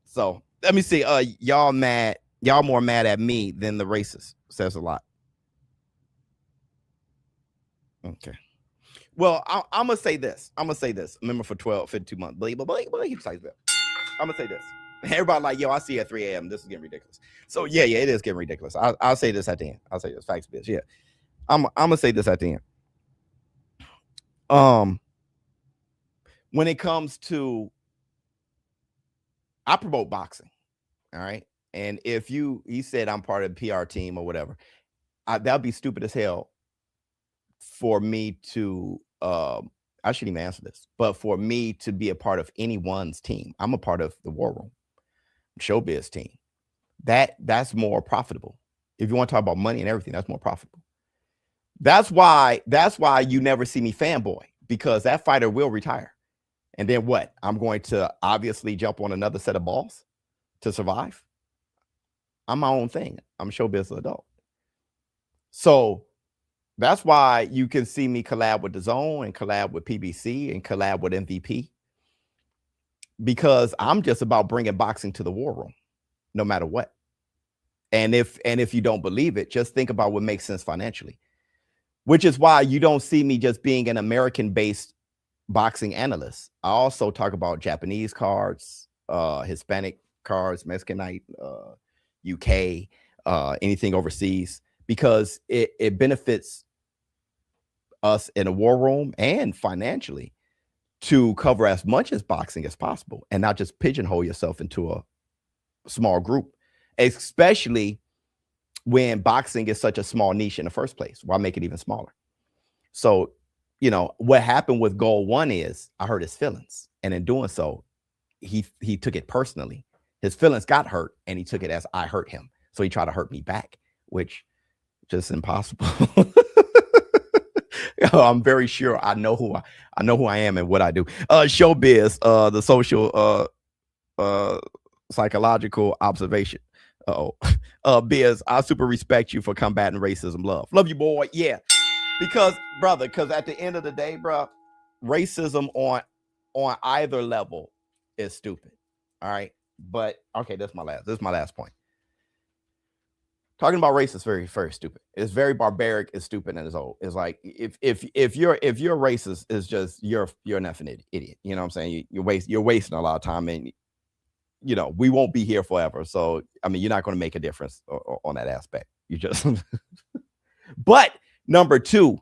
So let me see. Y'all more mad at me than the racist. Says a lot. Okay. Well, I'm gonna say this. Remember, for 52 months. I'm gonna say this. Everybody like, yo, I see at 3 a.m. This is getting ridiculous. So yeah, it is getting ridiculous. I'll say this at the end. I'll say this. Facts, bitch. Yeah. I'm gonna say this at the end. When it comes to, I promote boxing. All right. And if he said I'm part of the PR team or whatever, that'd be stupid as hell for me to, I shouldn't even answer this, but for me to be a part of anyone's team. I'm a part of the War Room, ShowBizz team. That's more profitable. If you want to talk about money and everything, that's more profitable. That's why you never see me fanboy, because that fighter will retire. And then what? I'm going to obviously jump on another set of balls to survive. I'm my own thing. I'm a ShowBizz adult. So that's why you can see me collab with DAZN and collab with PBC and collab with MVP, because I'm just about bringing boxing to the War Room, no matter what. And if you don't believe it, just think about what makes sense financially. which is why you don't see me just being an American-based boxing analyst. I also talk about Japanese cards, Hispanic cards, Mexicanite, UK, anything overseas, because it benefits us in a war room and financially to cover as much as boxing as possible and not just pigeonhole yourself into a small group, especially when boxing is such a small niche in the first place. Why make it even smaller? So, you know, what happened with Goal One is I hurt his feelings. And in doing so, he took it personally. His feelings got hurt and he took it as I hurt him. So he tried to hurt me back, which just impossible. I'm very sure I know who I am and what I do. ShowBizz, the social psychological observation. Biz, I super respect you for combating racism. Love you, boy. Yeah, because at the end of the day, bro, racism on either level is stupid. All right, but okay, this is my last point. Talking about race is very, very stupid. It's very barbaric. It's stupid and it's old. It's like if you're racist, it's just you're an effing idiot. You know what I'm saying? You're wasting a lot of time, and you know we won't be here forever. So I mean, you're not going to make a difference on that aspect. You just. But number two,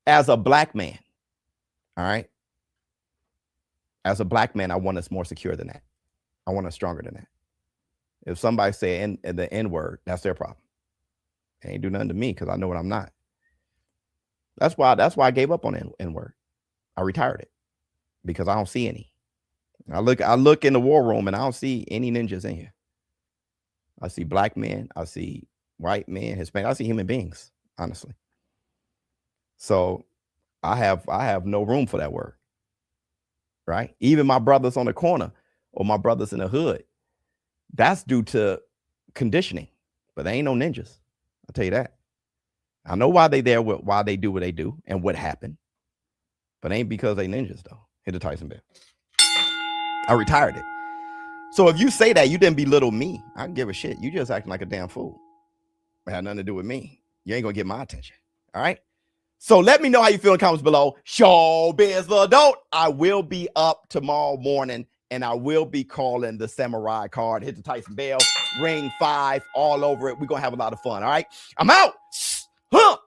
as a black man, all right. As a black man, I want us more secure than that. I want us stronger than that. If somebody say the N-word, that's their problem. They ain't do nothing to me because I know what I'm not. That's why I gave up on N-word. I retired it because I don't see any. I look in the war room and I don't see any ninjas in here. I see black men, I see white men, Hispanic, I see human beings, honestly. So I have no room for that word. Right? Even my brothers on the corner or my brothers in the hood. That's due to conditioning, but they ain't no ninjas. I'll tell you that. I know why they there, why they do what they do and what happened, but ain't because they ninjas though. Hit the Tyson bell. I retired it. So if you say that, you didn't belittle me. I don't give a shit. You just acting like a damn fool. It had nothing to do with me. You ain't gonna get my attention. All right. So let me know how you feel in the comments below. ShowBizz the Adult. I will be up tomorrow morning. And I will be calling the samurai card. Hit the Tyson bell, ring 5, all over it. We're going to have a lot of fun. All right. I'm out. Huh.